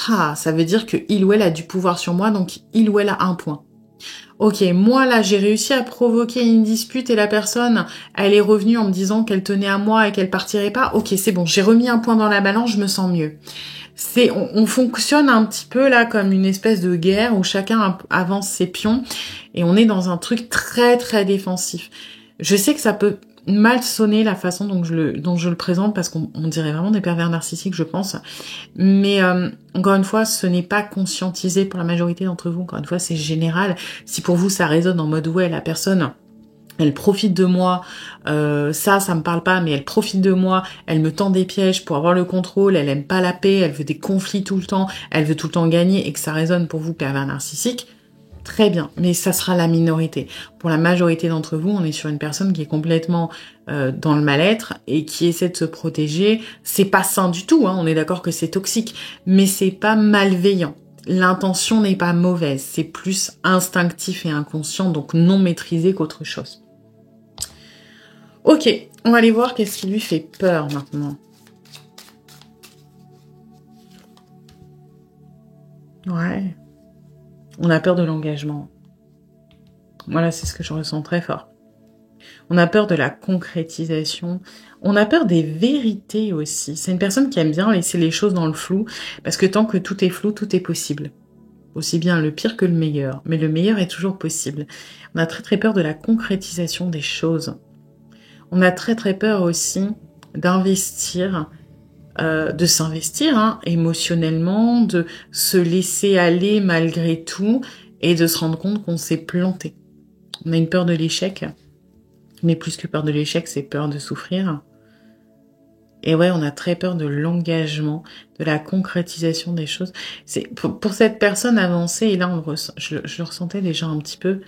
S1: Ah, ça veut dire que il ou elle a du pouvoir sur moi, donc il ou elle a un point. Ok, moi là, j'ai réussi à provoquer une dispute et la personne, elle est revenue en me disant qu'elle tenait à moi et qu'elle partirait pas. Ok, c'est bon, j'ai remis un point dans la balance, je me sens mieux. On fonctionne un petit peu là comme une espèce de guerre où chacun avance ses pions et on est dans un truc très très défensif. Je sais que ça peut mal sonner la façon dont je le présente parce qu'on dirait vraiment des pervers narcissiques, je pense. Mais encore une fois, ce n'est pas conscientisé pour la majorité d'entre vous. Encore une fois, c'est général. Si pour vous ça résonne en mode ouais, la personne, elle profite de moi, ça me parle pas, mais elle profite de moi, elle me tend des pièges pour avoir le contrôle, elle aime pas la paix, elle veut des conflits tout le temps, elle veut tout le temps gagner et que ça résonne pour vous pervers narcissique. Très bien, mais ça sera la minorité. Pour la majorité d'entre vous, on est sur une personne qui est complètement dans le mal-être et qui essaie de se protéger. C'est pas sain du tout, hein, on est d'accord que c'est toxique, mais c'est pas malveillant. L'intention n'est pas mauvaise, c'est plus instinctif et inconscient, donc non maîtrisé qu'autre chose. Ok, on va aller voir qu'est-ce qui lui fait peur maintenant. Ouais. On a peur de l'engagement. Voilà, c'est ce que je ressens très fort. On a peur de la concrétisation. On a peur des vérités aussi. C'est une personne qui aime bien laisser les choses dans le flou, parce que tant que tout est flou, tout est possible. Aussi bien le pire que le meilleur. Mais le meilleur est toujours possible. On a très très peur de la concrétisation des choses. On a très très peur aussi d'investir de s'investir hein, émotionnellement, de se laisser aller malgré tout et de se rendre compte qu'on s'est planté. On a une peur de l'échec, mais plus que peur de l'échec, c'est peur de souffrir. Et ouais, on a très peur de l'engagement, de la concrétisation des choses. C'est pour cette personne avancée, et là on le ressent, je le ressentais déjà un petit peu,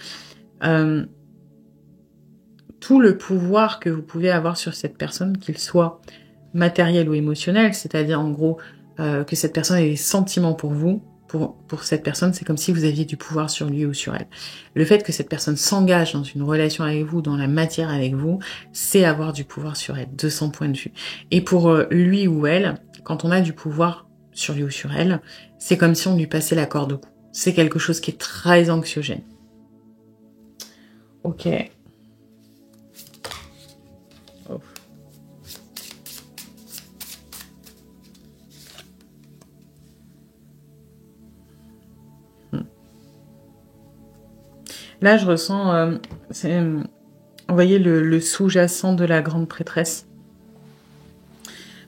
S1: tout le pouvoir que vous pouvez avoir sur cette personne, qu'il soit matériel ou émotionnel, c'est-à-dire en gros que cette personne ait des sentiments pour vous, pour cette personne, c'est comme si vous aviez du pouvoir sur lui ou sur elle. Le fait que cette personne s'engage dans une relation avec vous, dans la matière avec vous, c'est avoir du pouvoir sur elle, de son point de vue. Et pour lui ou elle, quand on a du pouvoir sur lui ou sur elle, c'est comme si on lui passait la corde au cou. C'est quelque chose qui est très anxiogène. Ok. Oh. Là, je ressens, vous voyez le sous-jacent de la grande prêtresse,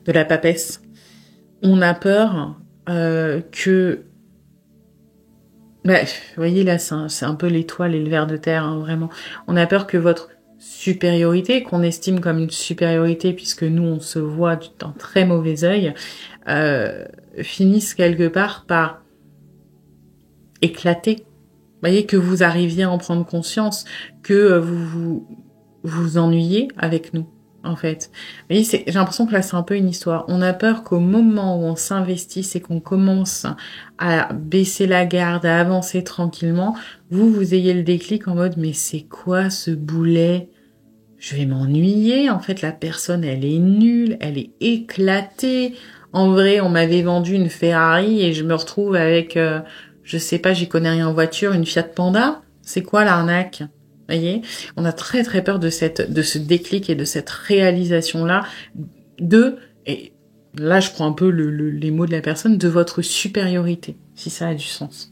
S1: de la papesse. On a peur que... Bref, vous voyez là, c'est un peu l'étoile et le ver de terre, hein, vraiment. On a peur que votre supériorité, qu'on estime comme une supériorité, puisque nous, on se voit d'un très mauvais œil, finisse quelque part par éclater. Vous voyez, que vous arriviez à en prendre conscience, que vous ennuyez avec nous, en fait. Vous voyez, j'ai l'impression que là, c'est un peu une histoire. On a peur qu'au moment où on s'investisse et qu'on commence à baisser la garde, à avancer tranquillement, vous ayez le déclic en mode, mais c'est quoi ce boulet? Je vais m'ennuyer. En fait, la personne, elle est nulle, elle est éclatée. En vrai, on m'avait vendu une Ferrari et je me retrouve avec... je sais pas, j'y connais rien en voiture, une Fiat Panda. C'est quoi l'arnaque? Vous voyez, on a très très peur de ce déclic et de cette réalisation-là et là je prends un peu les mots de la personne, de votre supériorité, si ça a du sens.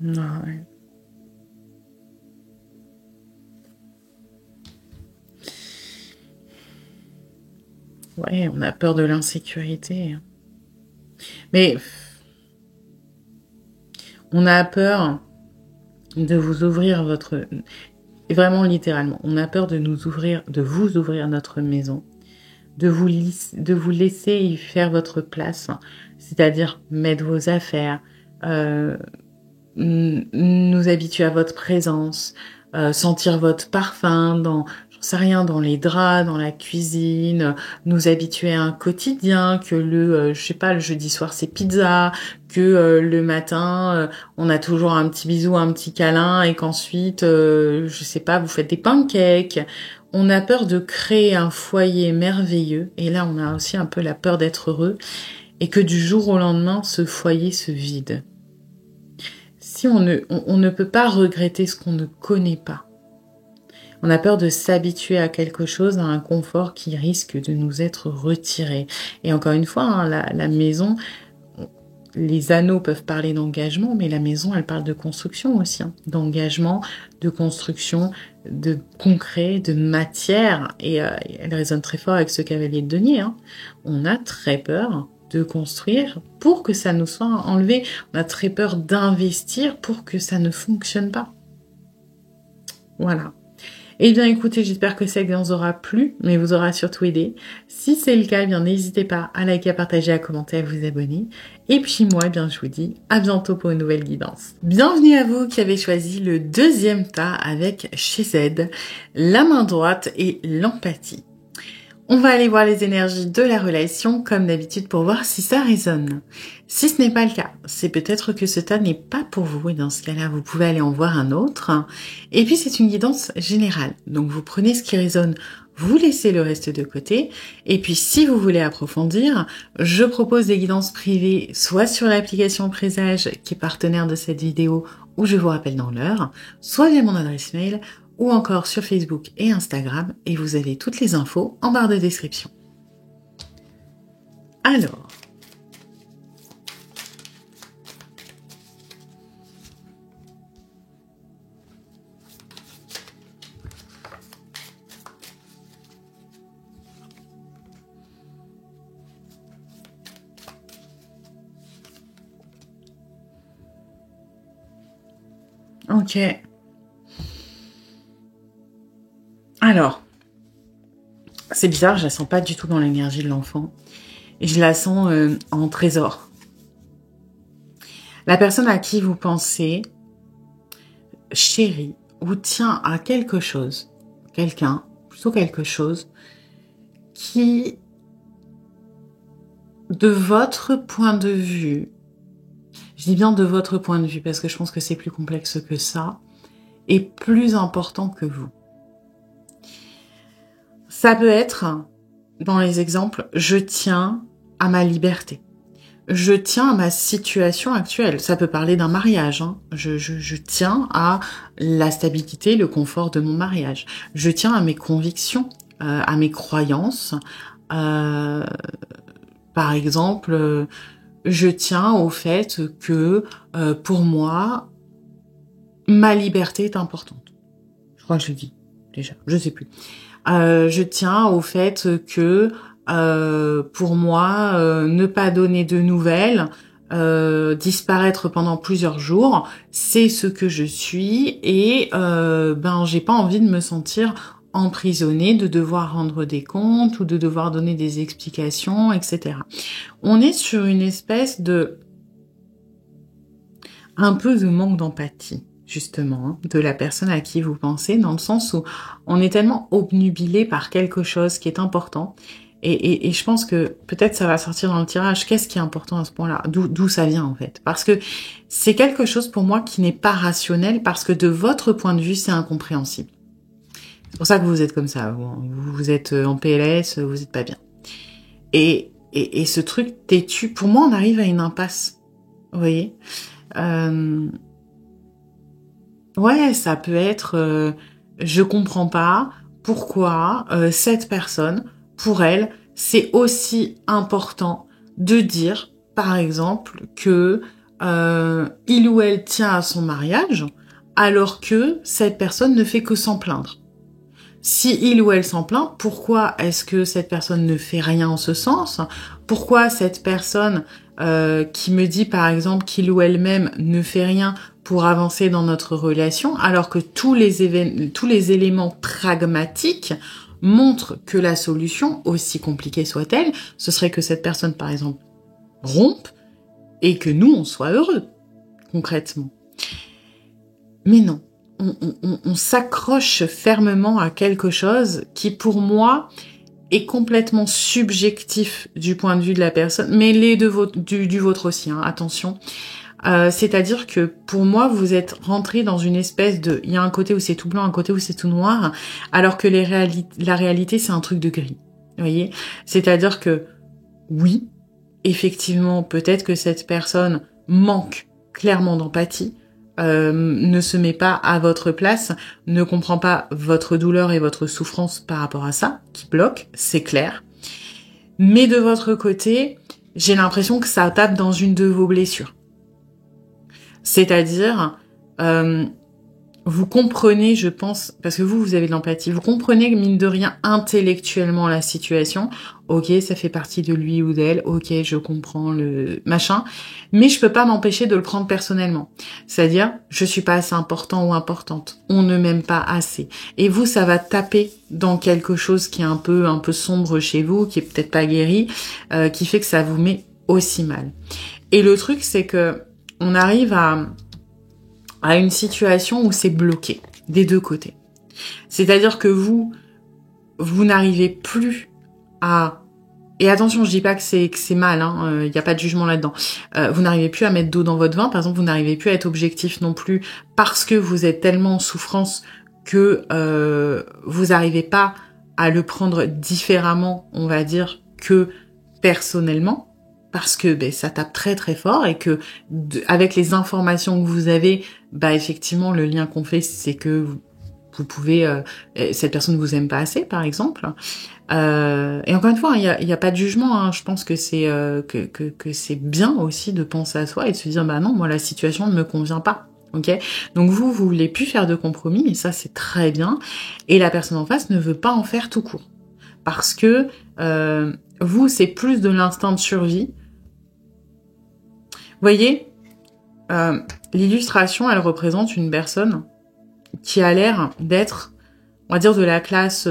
S1: Non, ouais. Ouais, on a peur de l'insécurité. Mais on a peur de vous ouvrir votre... Vraiment littéralement, on a peur de vous ouvrir notre maison, de vous laisser y faire votre place, c'est-à-dire mettre vos affaires, nous habituer à votre présence, sentir votre parfum j'en sais rien, dans les draps, dans la cuisine, nous habituer à un quotidien, que je sais pas, le jeudi soir c'est pizza, que le matin on a toujours un petit bisou, un petit câlin, et qu'ensuite, je sais pas, vous faites des pancakes. On a peur de créer un foyer merveilleux, et là on a aussi un peu la peur d'être heureux, et que du jour au lendemain, ce foyer se vide. Si on ne peut pas regretter ce qu'on ne connaît pas. On a peur de s'habituer à quelque chose, à un confort qui risque de nous être retiré. Et encore une fois, hein, la maison, les anneaux peuvent parler d'engagement, mais la maison, elle parle de construction aussi. Hein. D'engagement, de construction, de concret, de matière. Et elle résonne très fort avec ce cavalier de denier. Hein. On a très peur de construire pour que ça nous soit enlevé. On a très peur d'investir pour que ça ne fonctionne pas. Voilà. Eh bien écoutez, j'espère que cette séance aura plu, mais vous aura surtout aidé. Si c'est le cas, eh bien n'hésitez pas à liker, à partager, à commenter, à vous abonner. Et puis moi, eh bien je vous dis à bientôt pour une nouvelle guidance. Bienvenue à vous qui avez choisi le deuxième tas avec chez Z, la main droite et l'empathie. On va aller voir les énergies de la relation comme d'habitude pour voir si ça résonne. Si ce n'est pas le cas, c'est peut-être que ce tas n'est pas pour vous et dans ce cas-là, vous pouvez aller en voir un autre. Et puis c'est une guidance générale. Donc vous prenez ce qui résonne, vous laissez le reste de côté. Et puis si vous voulez approfondir, je propose des guidances privées soit sur l'application Présage qui est partenaire de cette vidéo où je vous rappelle dans l'heure, soit via mon adresse mail ou encore sur Facebook et Instagram, et vous avez toutes les infos en barre de description. Alors, Ok. Alors, c'est bizarre, je la sens pas du tout dans l'énergie de l'enfant. Et je la sens en trésor. La personne à qui vous pensez chérit ou tient à quelque chose, quelqu'un, plutôt quelque chose, qui, de votre point de vue, je dis bien de votre point de vue parce que je pense que c'est plus complexe que ça, est plus important que vous. Ça peut être, dans les exemples, je tiens à ma liberté. Je tiens à ma situation actuelle. Ça peut parler d'un mariage. Hein. Je tiens à la stabilité, le confort de mon mariage. Je tiens à mes convictions, à mes croyances. Par exemple, je tiens au fait que pour moi, ma liberté est importante. Je crois que je le dis déjà, je sais plus. Je tiens au fait que pour moi, ne pas donner de nouvelles, disparaître pendant plusieurs jours, c'est ce que je suis et j'ai pas envie de me sentir emprisonnée, de devoir rendre des comptes ou de devoir donner des explications, etc. On est sur une espèce de un peu de manque d'empathie, justement, hein, de la personne à qui vous pensez, dans le sens où on est tellement obnubilé par quelque chose qui est important. Et je pense que peut-être ça va sortir dans le tirage. Qu'est-ce qui est important à ce point-là? D'où ça vient, en fait? Parce que c'est quelque chose pour moi qui n'est pas rationnel, parce que de votre point de vue, c'est incompréhensible. C'est pour ça que vous êtes comme ça. Vous êtes en PLS, vous êtes pas bien. Et ce truc têtu, pour moi, on arrive à une impasse. Vous voyez? Ouais, ça peut être je comprends pas pourquoi cette personne, pour elle, c'est aussi important de dire, par exemple, que il ou elle tient à son mariage, alors que cette personne ne fait que s'en plaindre. Si il ou elle s'en plaint, pourquoi est-ce que cette personne ne fait rien en ce sens? Pourquoi cette personne qui me dit par exemple qu'il ou elle-même ne fait rien pour avancer dans notre relation, alors que tous les éléments pragmatiques montrent que la solution, aussi compliquée soit-elle, ce serait que cette personne par exemple rompe et que nous on soit heureux, concrètement. Mais non. On s'accroche fermement à quelque chose qui, pour moi, est complètement subjectif du point de vue de la personne, mais du vôtre aussi, hein, attention. C'est-à-dire que, pour moi, vous êtes rentré dans une espèce de... Il y a un côté où c'est tout blanc, un côté où c'est tout noir, alors que la réalité, c'est un truc de gris. Vous voyez? C'est-à-dire que, oui, effectivement, peut-être que cette personne manque clairement d'empathie, ne se met pas à votre place, ne comprend pas votre douleur et votre souffrance par rapport à ça, qui bloque, c'est clair. Mais de votre côté, j'ai l'impression que ça tape dans une de vos blessures. C'est-à-dire, vous comprenez, je pense, parce que vous avez de l'empathie, vous comprenez, mine de rien, intellectuellement la situation. Ok, ça fait partie de lui ou d'elle. Ok, je comprends le machin. Mais je peux pas m'empêcher de le prendre personnellement. C'est-à-dire, je suis pas assez important ou importante. On ne m'aime pas assez. Et vous, ça va taper dans quelque chose qui est un peu sombre chez vous, qui est peut-être pas guéri, qui fait que ça vous met aussi mal. Et le truc, c'est que on arrive à une situation où c'est bloqué, des deux côtés. C'est-à-dire que vous n'arrivez plus à... Et attention, je dis pas que c'est mal, hein, y a pas de jugement là-dedans. Vous n'arrivez plus à mettre d'eau dans votre vin, par exemple, vous n'arrivez plus à être objectif non plus, parce que vous êtes tellement en souffrance que vous n'arrivez pas à le prendre différemment, on va dire, que personnellement, parce que ça tape très très fort et que avec les informations que vous avez, effectivement le lien qu'on fait, c'est que vous pouvez cette personne vous aime pas assez, par exemple. Et encore une fois, il y a pas de jugement, hein. Je pense que c'est que c'est bien aussi de penser à soi et de se dire non, moi la situation ne me convient pas. Ok, donc vous voulez plus faire de compromis, et ça c'est très bien. Et la personne en face ne veut pas en faire tout court, parce que vous, c'est plus de l'instinct de survie. Vous voyez, l'illustration, elle représente une personne qui a l'air d'être, on va dire, de la classe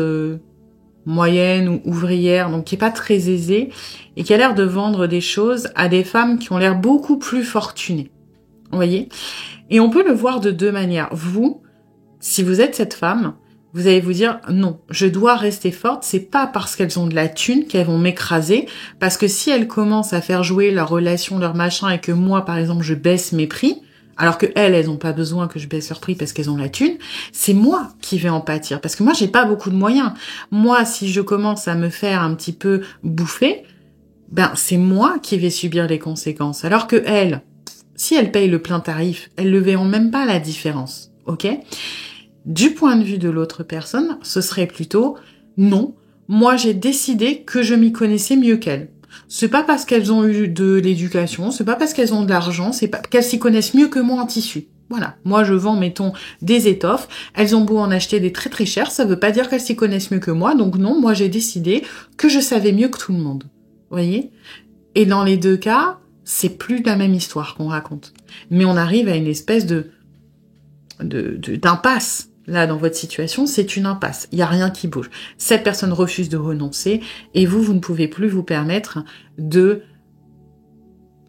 S1: moyenne ou ouvrière, donc qui est pas très aisée, et qui a l'air de vendre des choses à des femmes qui ont l'air beaucoup plus fortunées. Vous voyez? Et on peut le voir de deux manières. Vous, si vous êtes cette femme, vous allez vous dire, non, je dois rester forte, c'est pas parce qu'elles ont de la thune qu'elles vont m'écraser, parce que si elles commencent à faire jouer leur relation, leur machin, et que moi, par exemple, je baisse mes prix, alors que elles ont pas besoin que je baisse leur prix parce qu'elles ont la thune, c'est moi qui vais en pâtir, parce que moi, j'ai pas beaucoup de moyens. Moi, si je commence à me faire un petit peu bouffer, ben, c'est moi qui vais subir les conséquences, alors que elles, si elles payent le plein tarif, elles ne verront même pas la différence, ok? Du point de vue de l'autre personne, ce serait plutôt non. Moi, j'ai décidé que je m'y connaissais mieux qu'elles. C'est pas parce qu'elles ont eu de l'éducation, c'est pas parce qu'elles ont de l'argent, c'est pas qu'elles s'y connaissent mieux que moi en tissu. Voilà. Moi, je vends, mettons, des étoffes. Elles ont beau en acheter des très très chères, ça veut pas dire qu'elles s'y connaissent mieux que moi. Donc non, moi, j'ai décidé que je savais mieux que tout le monde. Vous voyez? Et dans les deux cas, c'est plus la même histoire qu'on raconte. Mais on arrive à une espèce d'impasse. Là, dans votre situation, c'est une impasse. Il n'y a rien qui bouge. Cette personne refuse de renoncer et vous ne pouvez plus vous permettre de...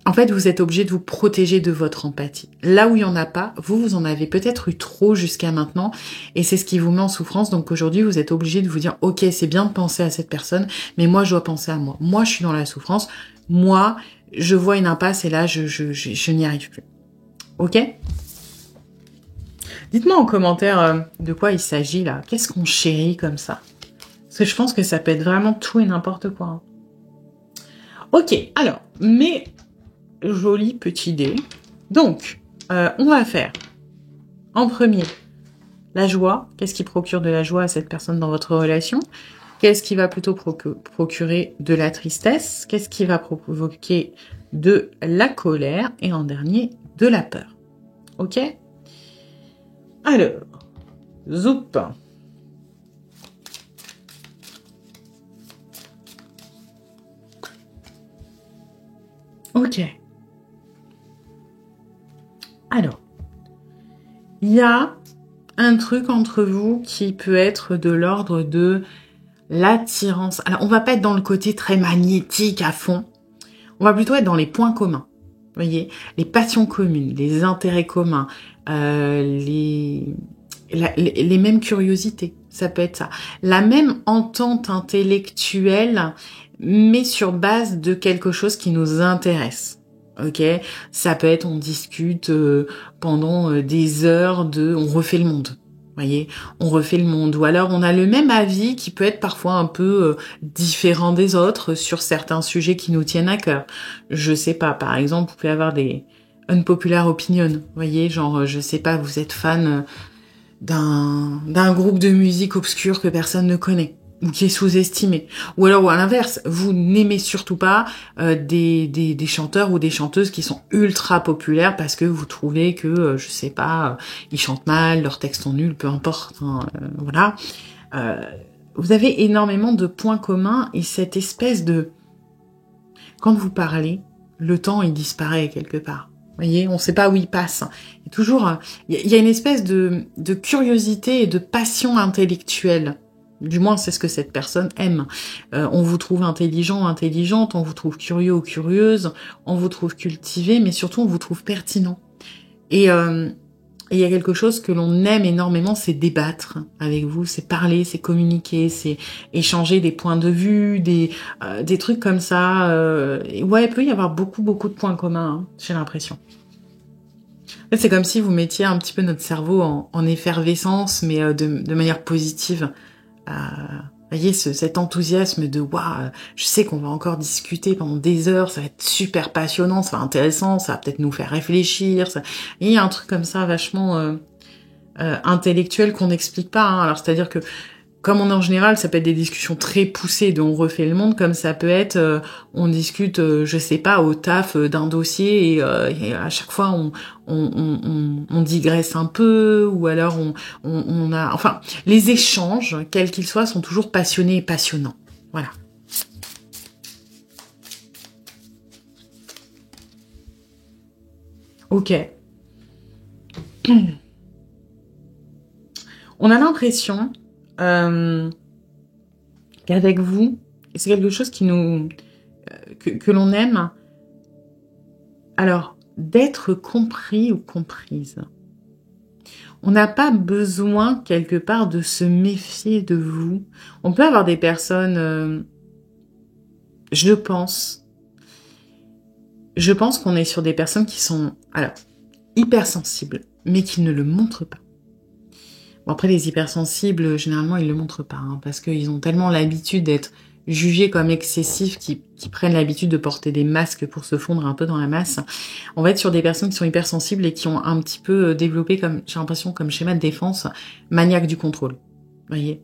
S1: En fait, vous êtes obligé de vous protéger de votre empathie. Là où il n'y en a pas, vous en avez peut-être eu trop jusqu'à maintenant et c'est ce qui vous met en souffrance. Donc aujourd'hui, vous êtes obligé de vous dire, ok, c'est bien de penser à cette personne, mais moi, je dois penser à moi. Moi, je suis dans la souffrance. Moi, je vois une impasse et là, je n'y arrive plus. Ok ? Dites-moi en commentaire de quoi il s'agit là. Qu'est-ce qu'on chérit comme ça? Parce que je pense que ça peut être vraiment tout et n'importe quoi. Hein. Ok, alors, mes jolis petits dés. Donc, on va faire en premier la joie. Qu'est-ce qui procure de la joie à cette personne dans votre relation? Qu'est-ce qui va plutôt procurer de la tristesse? Qu'est-ce qui va provoquer de la colère? Et en dernier, de la peur. Ok? Alors, zoup. Ok. Alors, il y a un truc entre vous qui peut être de l'ordre de l'attirance. Alors, on va pas être dans le côté très magnétique à fond. On va plutôt être dans les points communs. Vous voyez, les passions communes, les intérêts communs, les mêmes curiosités, ça peut être ça. La même entente intellectuelle, mais sur base de quelque chose qui nous intéresse. Ok, ça peut être on discute pendant des heures on refait le monde. Voyez, on refait le monde. Ou alors on a le même avis qui peut être parfois un peu différent des autres sur certains sujets qui nous tiennent à cœur. Je sais pas, par exemple, vous pouvez avoir des unpopular opinions. Voyez, genre, je sais pas, vous êtes fan d'un groupe de musique obscur que personne ne connaît ou qui est sous-estimé. Ou alors, ou à l'inverse, vous n'aimez surtout pas des chanteurs ou des chanteuses qui sont ultra populaires parce que vous trouvez que, je sais pas, ils chantent mal, leurs textes sont nuls, peu importe. Hein, voilà. Vous avez énormément de points communs et cette espèce de... Quand vous parlez, le temps, il disparaît quelque part. Vous voyez, on ne sait pas où il passe. Et toujours, il y a une espèce de curiosité et de passion intellectuelle. Du moins, c'est ce que cette personne aime. On vous trouve intelligent ou intelligente, on vous trouve curieux ou curieuse, on vous trouve cultivé, mais surtout, on vous trouve pertinent. Et il y a quelque chose que l'on aime énormément, c'est débattre avec vous, c'est parler, c'est communiquer, c'est échanger des points de vue, des trucs comme ça. Ouais, il peut y avoir beaucoup de points communs, hein, j'ai l'impression. En fait, c'est comme si vous mettiez un petit peu notre cerveau en effervescence, mais de manière positive. Vous voyez, cet enthousiasme de waouh, je sais qu'on va encore discuter pendant des heures, ça va être super passionnant, ça va être intéressant, ça va peut-être nous faire réfléchir. Il y a un truc comme ça vachement intellectuel qu'on n'explique pas. Hein. Alors c'est-à-dire que comme on est en général, ça peut être des discussions très poussées de on refait le monde, comme ça peut être on discute, je sais pas, au taf d'un dossier et à chaque fois on digresse un peu ou alors on a... Enfin, les échanges, quels qu'ils soient, sont toujours passionnés et passionnants. Voilà. Ok. On a l'impression qu'avec vous, et c'est quelque chose qui nous que l'on aime, alors d'être compris ou comprise. On n'a pas besoin quelque part de se méfier de vous. On peut avoir des personnes, je pense qu'on est sur des personnes qui sont alors hypersensibles, mais qui ne le montrent pas. Bon, après, les hypersensibles, généralement, ils le montrent pas, hein, parce qu'ils ont tellement l'habitude d'être jugés comme excessifs qu'ils prennent l'habitude de porter des masques pour se fondre un peu dans la masse. On va être sur des personnes qui sont hypersensibles et qui ont un petit peu développé, comme j'ai l'impression, comme schéma de défense, maniaque du contrôle. Vous voyez,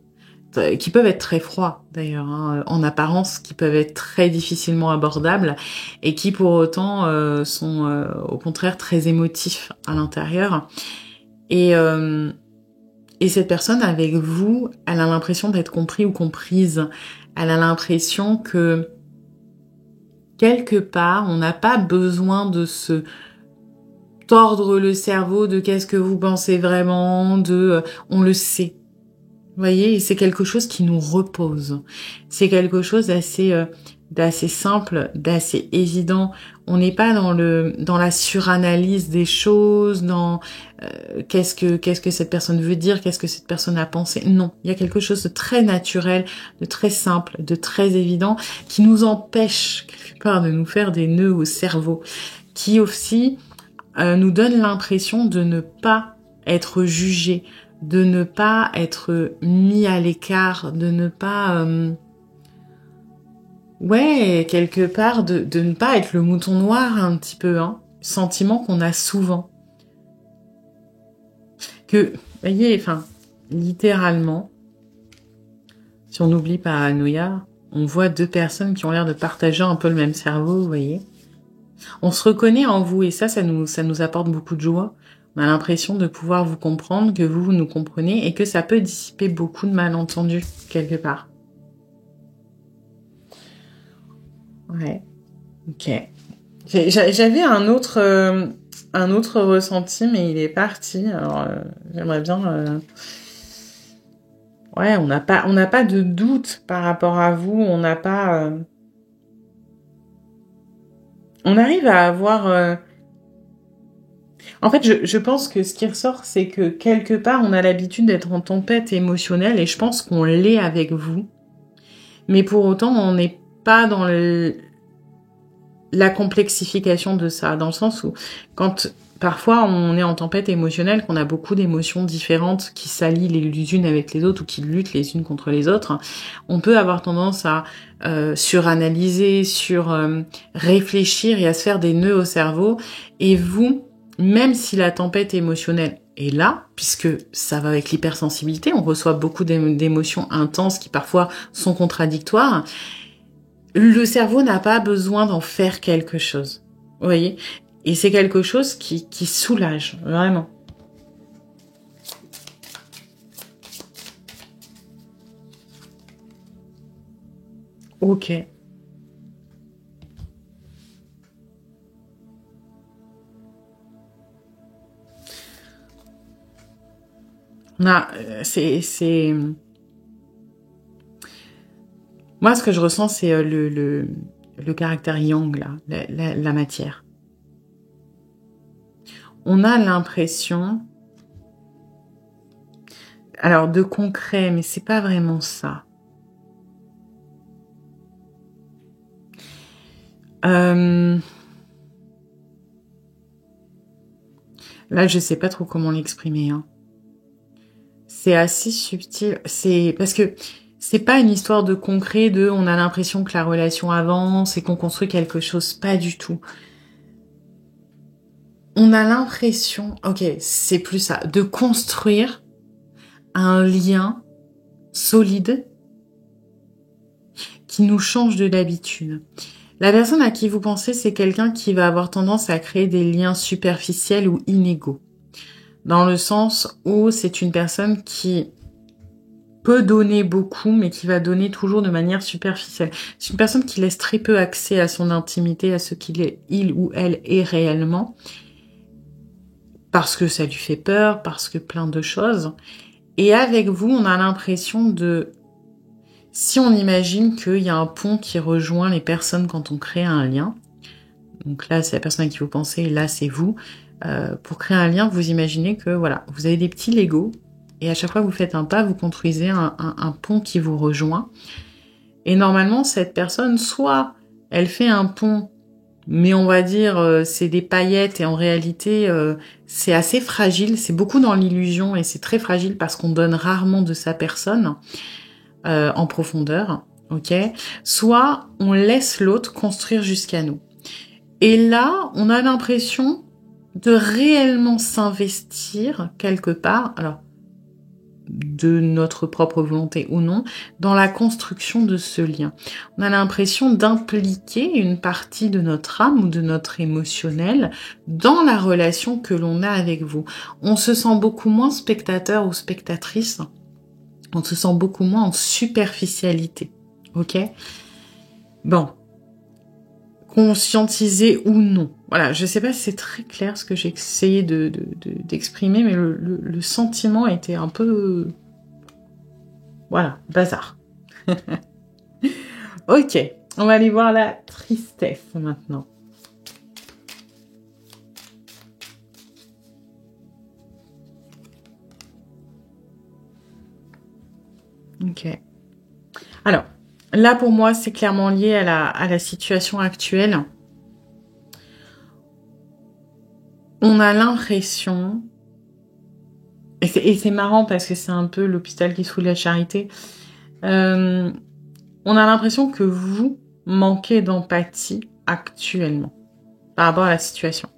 S1: qui peuvent être très froids d'ailleurs, hein, en apparence, qui peuvent être très difficilement abordables et qui pour autant sont au contraire très émotifs à l'intérieur. Et cette personne avec vous, elle a l'impression d'être compris ou comprise. Elle a l'impression que quelque part, on n'a pas besoin de se tordre le cerveau de qu'est-ce que vous pensez vraiment, on le sait. Vous voyez, et c'est quelque chose qui nous repose. C'est quelque chose d'assez simple, d'assez évident. On n'est pas dans la suranalyse des choses, dans qu'est-ce que cette personne veut dire, qu'est-ce que cette personne a pensé. Non, il y a quelque chose de très naturel, de très simple, de très évident, qui nous empêche quelque part de nous faire des nœuds au cerveau, qui aussi nous donne l'impression de ne pas être jugé, de ne pas être mis à l'écart, de ne pas... quelque part, de ne pas être le mouton noir un petit peu, hein. Sentiment qu'on a souvent. Que, voyez, enfin, littéralement, si on n'oublie pas Paranoïa, on voit deux personnes qui ont l'air de partager un peu le même cerveau, vous voyez. On se reconnaît en vous et ça nous apporte beaucoup de joie. On a l'impression de pouvoir vous comprendre, que vous nous comprenez et que ça peut dissiper beaucoup de malentendus, quelque part. Ouais, ok. J'avais un autre ressenti, mais il est parti. Alors, j'aimerais bien... Ouais, on n'a pas de doute par rapport à vous. On n'a pas... On arrive à avoir... En fait, je pense que ce qui ressort, c'est que quelque part, on a l'habitude d'être en tempête émotionnelle et je pense qu'on l'est avec vous. Mais pour autant, on n'est pas dans la complexification de ça, dans le sens où quand parfois on est en tempête émotionnelle, qu'on a beaucoup d'émotions différentes qui s'allient les unes avec les autres ou qui luttent les unes contre les autres, on peut avoir tendance à suranalyser, réfléchir et à se faire des nœuds au cerveau. Et vous, même si la tempête émotionnelle est là, puisque ça va avec l'hypersensibilité, on reçoit beaucoup d'émotions intenses qui parfois sont contradictoires, le cerveau n'a pas besoin d'en faire quelque chose. Vous voyez ? Et c'est quelque chose qui soulage, vraiment. Ok. C'est... Moi, ce que je ressens, c'est le caractère yang, là, la matière. On a l'impression... Alors, de concret, mais c'est pas vraiment ça. Là, je sais pas trop comment l'exprimer, hein. C'est assez subtil. C'est parce que c'est pas une histoire de concret, on a l'impression que la relation avance et qu'on construit quelque chose. Pas du tout. On a l'impression, ok, c'est plus ça, de construire un lien solide qui nous change de l'habitude. La personne à qui vous pensez, c'est quelqu'un qui va avoir tendance à créer des liens superficiels ou inégaux. Dans le sens où c'est une personne qui peut donner beaucoup, mais qui va donner toujours de manière superficielle. C'est une personne qui laisse très peu accès à son intimité, à ce qu'il ou elle est réellement. parce que ça lui fait peur, parce que plein de choses. Et avec vous, on a l'impression de... Si on imagine qu'il y a un pont qui rejoint les personnes quand on crée un lien, donc là, c'est la personne à qui vous pensez, et là, c'est vous. Pour créer un lien, vous imaginez que, voilà, vous avez des petits Legos, et à chaque fois que vous faites un pas, vous construisez un pont qui vous rejoint. Et normalement, cette personne, soit elle fait un pont, mais on va dire, c'est des paillettes, et en réalité, c'est assez fragile, c'est beaucoup dans l'illusion, et c'est très fragile parce qu'on donne rarement de sa personne en profondeur, ok ? Soit on laisse l'autre construire jusqu'à nous. Et là, on a l'impression de réellement s'investir quelque part, alors de notre propre volonté ou non, dans la construction de ce lien. On a l'impression d'impliquer une partie de notre âme ou de notre émotionnel dans la relation que l'on a avec vous. On se sent beaucoup moins spectateur ou spectatrice, on se sent beaucoup moins en superficialité, ok ? Bon. Conscientiser ou non. Voilà, je sais pas si c'est très clair ce que j'ai essayé d'exprimer, mais le sentiment était un peu... Voilà, bazar. Ok, on va aller voir la tristesse maintenant. Ok. Alors, là pour moi, c'est clairement lié à la situation actuelle. On a l'impression, et c'est marrant parce que c'est un peu l'hôpital qui se fout de la charité, on a l'impression que vous manquez d'empathie actuellement par rapport à la situation.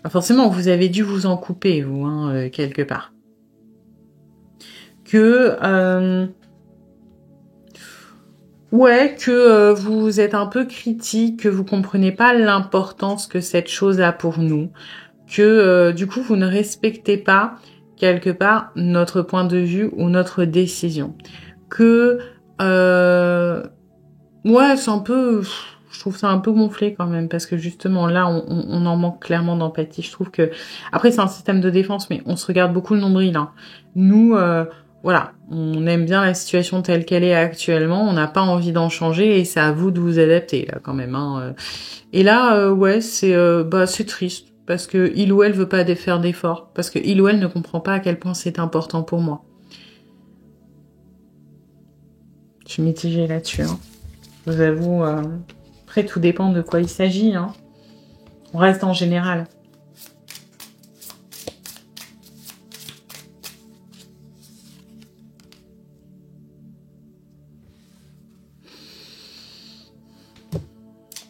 S1: Bah forcément, vous avez dû vous en couper, vous, hein, quelque part. Que vous êtes un peu critique, que vous comprenez pas l'importance que cette chose a pour nous, que du coup vous ne respectez pas quelque part notre point de vue ou notre décision, que c'est un peu, je trouve ça un peu gonflé quand même, parce que justement là on en manque clairement d'empathie. Je trouve que après c'est un système de défense, mais on se regarde beaucoup le nombril, hein. Nous voilà, on aime bien la situation telle qu'elle est actuellement, on n'a pas envie d'en changer et c'est à vous de vous adapter là quand même, hein. Et là c'est triste parce que il ou elle veut pas faire d'efforts, parce que il ou elle ne comprend pas à quel point c'est important pour moi. Je suis mitigée là-dessus, hein. Je vous avoue, après tout dépend de quoi il s'agit, hein. On reste en général.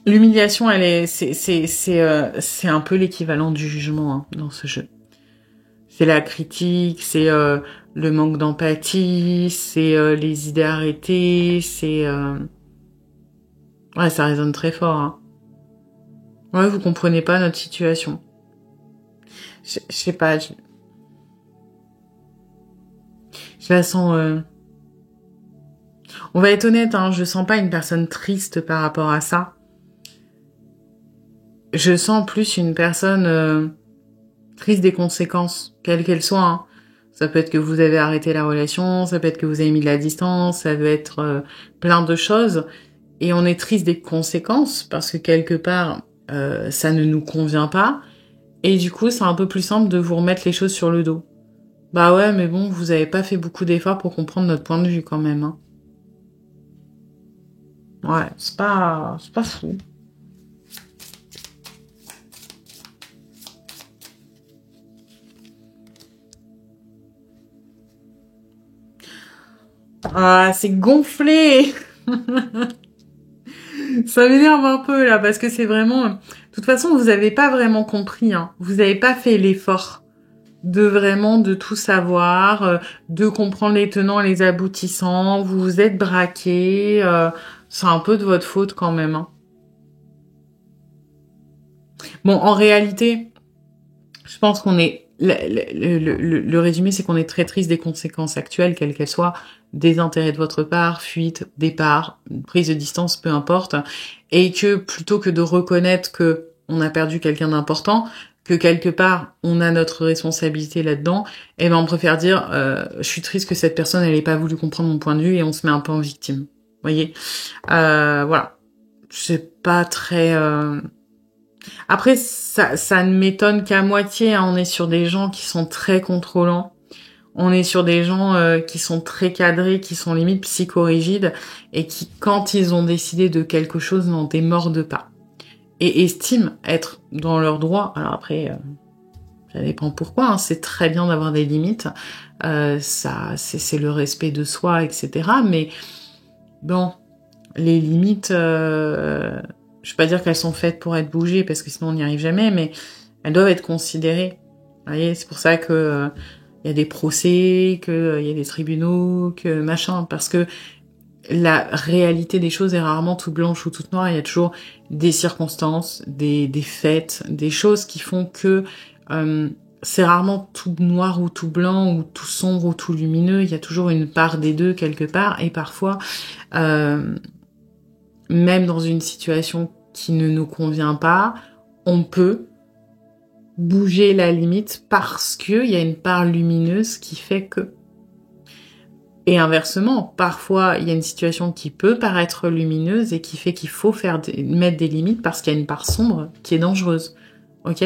S1: L'humiliation, c'est un peu l'équivalent du jugement, hein, dans ce jeu. C'est la critique, c'est le manque d'empathie, c'est les idées arrêtées, c'est ouais, ça résonne très fort, hein. Ouais, vous comprenez pas notre situation. Je sais pas, je la sens. On va être honnête, hein, je sens pas une personne triste par rapport à ça. Je sens plus une personne triste des conséquences, quelles qu'elles soient, hein. Ça peut être que vous avez arrêté la relation, ça peut être que vous avez mis de la distance, ça peut être plein de choses. Et on est triste des conséquences parce que quelque part, ça ne nous convient pas. Et du coup, c'est un peu plus simple de vous remettre les choses sur le dos. Bah ouais, mais bon, vous avez pas fait beaucoup d'efforts pour comprendre notre point de vue quand même, hein. Ouais, c'est pas fou. Ah, c'est gonflé. Ça m'énerve un peu là parce que c'est vraiment... De toute façon, vous avez pas vraiment compris, hein. Vous avez pas fait l'effort de tout savoir, de comprendre les tenants et les aboutissants. Vous vous êtes braqué. C'est un peu de votre faute quand même, hein. Bon, en réalité, je pense qu'on est... Le résumé, c'est qu'on est très triste des conséquences actuelles, quelles qu'elles soient, des intérêts de votre part, fuite, départ, prise de distance, peu importe, et que plutôt que de reconnaître que on a perdu quelqu'un d'important, que quelque part on a notre responsabilité là-dedans, eh ben on préfère dire je suis triste que cette personne elle ait pas voulu comprendre mon point de vue et on se met un peu en victime. Vous voyez, voilà, c'est pas très. Après ça ne m'étonne qu'à moitié. Hein. On est sur des gens qui sont très contrôlants. On est sur des gens qui sont très cadrés, qui sont limite psychorigides et qui, quand ils ont décidé de quelque chose, n'en démordent pas. Et estiment être dans leur droit. Alors après, ça dépend pourquoi. Hein. C'est très bien d'avoir des limites. C'est le respect de soi, etc. Mais bon, les limites, je vais pas dire qu'elles sont faites pour être bougées parce que sinon on n'y arrive jamais, mais elles doivent être considérées. Vous voyez, c'est pour ça que y a des procès, que y a des tribunaux, que machin, parce que la réalité des choses est rarement toute blanche ou toute noire. Il y a toujours des circonstances, des faits, des choses qui font que c'est rarement tout noir ou tout blanc ou tout sombre ou tout lumineux. Il y a toujours une part des deux quelque part. Et parfois, même dans une situation qui ne nous convient pas, on peut bouger la limite parce qu'il y a une part lumineuse qui fait que. Et inversement, parfois, il y a une situation qui peut paraître lumineuse et qui fait qu'il faut mettre des limites parce qu'il y a une part sombre qui est dangereuse. Ok ?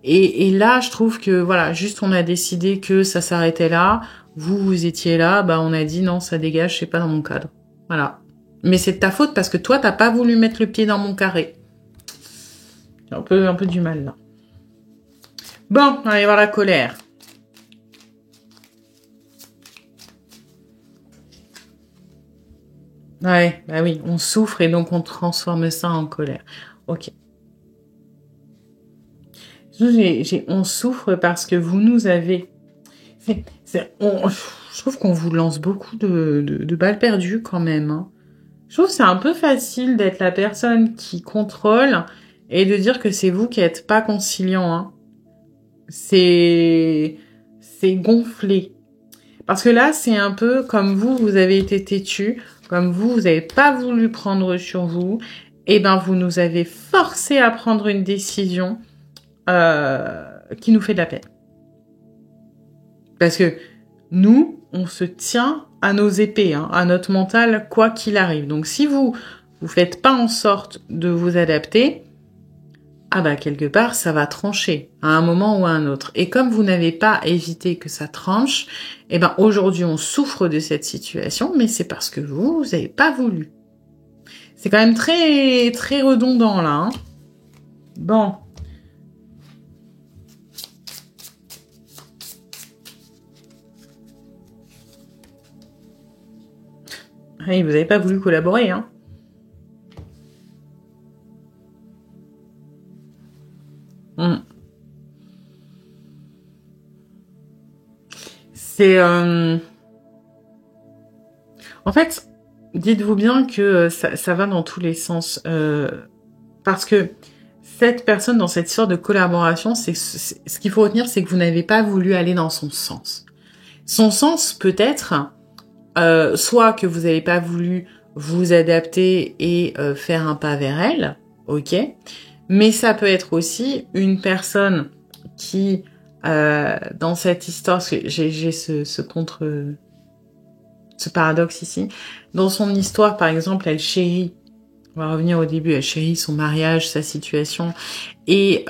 S1: Et là, je trouve que, voilà, juste on a décidé que ça s'arrêtait là. Vous étiez là, bah on a dit non, ça dégage, c'est pas dans mon cadre. Voilà. Mais c'est de ta faute parce que toi, t'as pas voulu mettre le pied dans mon carré. J'ai un peu du mal là. Bon, on va aller voir la colère. Ouais, bah oui, on souffre et donc on transforme ça en colère. Ok. On souffre parce que vous nous avez... je trouve qu'on vous lance beaucoup de balles perdues quand même. Hein. Je trouve que c'est un peu facile d'être la personne qui contrôle et de dire que c'est vous qui êtes pas conciliant. Hein. C'est gonflé. Parce que là, c'est un peu comme vous avez été têtu, comme vous avez pas voulu prendre sur vous, et ben vous nous avez forcé à prendre une décision qui nous fait de la peine. Parce que nous, on se tient à nos épées, hein, à notre mental, quoi qu'il arrive. Donc si vous faites pas en sorte de vous adapter, ah bah quelque part ça va trancher à un moment ou à un autre. Et comme vous n'avez pas évité que ça tranche, eh ben aujourd'hui on souffre de cette situation, mais c'est parce que vous avez pas voulu. C'est quand même très très redondant là. Hein. Bon. Hey, vous n'avez pas voulu collaborer, hein. C'est... En fait, dites-vous bien que ça va dans tous les sens. Parce que cette personne, dans cette sorte de collaboration, ce qu'il faut retenir, c'est que vous n'avez pas voulu aller dans son sens. Son sens peut être soit que vous n'avez pas voulu vous adapter et faire un pas vers elle, ok. Mais ça peut être aussi une personne qui, dans cette histoire, parce que j'ai ce paradoxe ici, dans son histoire, par exemple, elle chérit, on va revenir au début, elle chérit son mariage, sa situation, et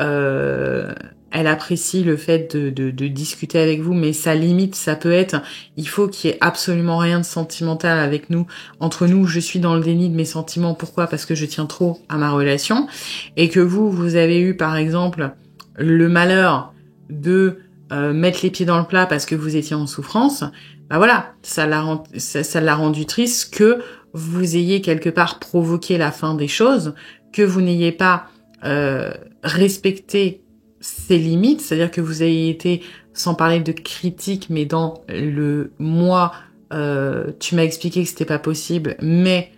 S1: elle apprécie le fait de discuter avec vous, mais sa limite, ça peut être, il faut qu'il y ait absolument rien de sentimental avec nous. Entre nous, je suis dans le déni de mes sentiments. Pourquoi ? Parce que je tiens trop à ma relation. Et que vous avez eu, par exemple, le malheur de mettre les pieds dans le plat parce que vous étiez en souffrance. Bah voilà, ça l'a rendu triste que vous ayez quelque part provoqué la fin des choses, que vous n'ayez pas respecté ses limites, c'est-à-dire que vous ayez été, sans parler de critique, mais dans le moi, tu m'as expliqué que c'était pas possible, mais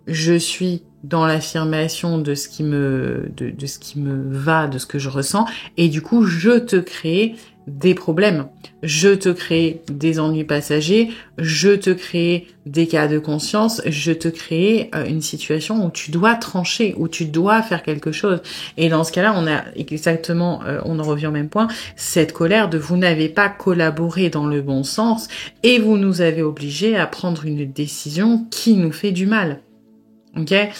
S1: je suis dans l'affirmation de ce qui de ce qui me va, de ce que je ressens, et du coup, je te crée des problèmes. Je te crée des ennuis passagers, je te crée des cas de conscience, je te crée une situation où tu dois trancher, où tu dois faire quelque chose. Et dans ce cas-là, on a exactement, on en revient au même point, cette colère de vous n'avez pas collaboré dans le bon sens et vous nous avez obligés à prendre une décision qui nous fait du mal. Ok? Ouais.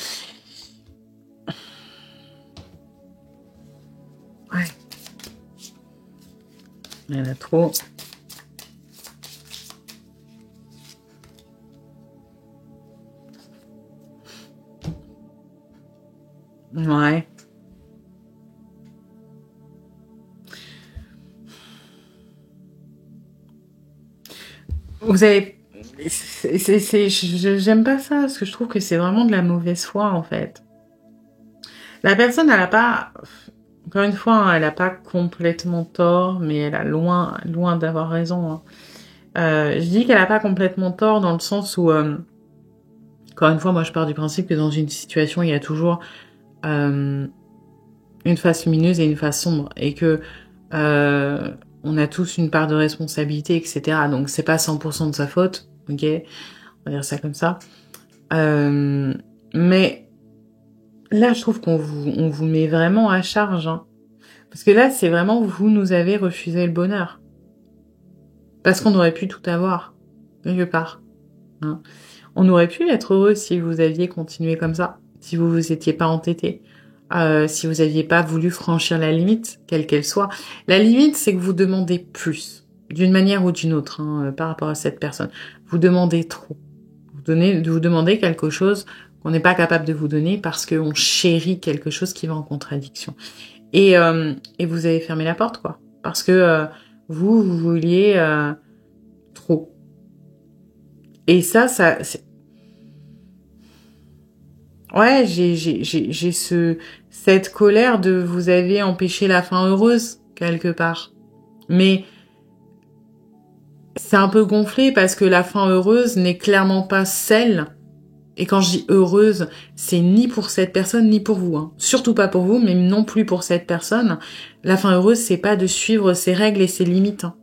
S1: Il y en a trop. Ouais. Vous avez... J'aime pas ça, parce que je trouve que c'est vraiment de la mauvaise foi, en fait. La personne, elle a pas... Encore une fois, hein, elle a pas complètement tort, mais elle a loin d'avoir raison. Hein. Je dis qu'elle a pas complètement tort dans le sens où... encore une fois, moi, je pars du principe que dans une situation, il y a toujours une face lumineuse et une face sombre. Et que... on a tous une part de responsabilité, etc. Donc, c'est pas 100% de sa faute, ok? On va dire ça comme ça. Mais là, je trouve on vous met vraiment à charge. Hein. Parce que là, c'est vraiment vous nous avez refusé le bonheur. Parce qu'on aurait pu tout avoir, quelque part. Hein. On aurait pu être heureux si vous aviez continué comme ça, si vous vous étiez pas entêté, si vous aviez pas voulu franchir la limite, quelle qu'elle soit. La limite, c'est que vous demandez plus, d'une manière ou d'une autre, hein, par rapport à cette personne. Vous demandez trop. Vous demandez quelque chose qu'on n'est pas capable de vous donner parce qu'on chérit quelque chose qui va en contradiction. Et vous avez fermé la porte, quoi. Parce que vous vouliez trop. Et ça c'est... Ouais, j'ai cette colère de vous avez empêché la fin heureuse, quelque part. Mais c'est un peu gonflé parce que la fin heureuse n'est clairement pas celle. Et quand je dis heureuse, c'est ni pour cette personne, ni pour vous. Hein. Surtout pas pour vous, mais non plus pour cette personne. La fin heureuse, c'est pas de suivre ses règles et ses limites. Hein.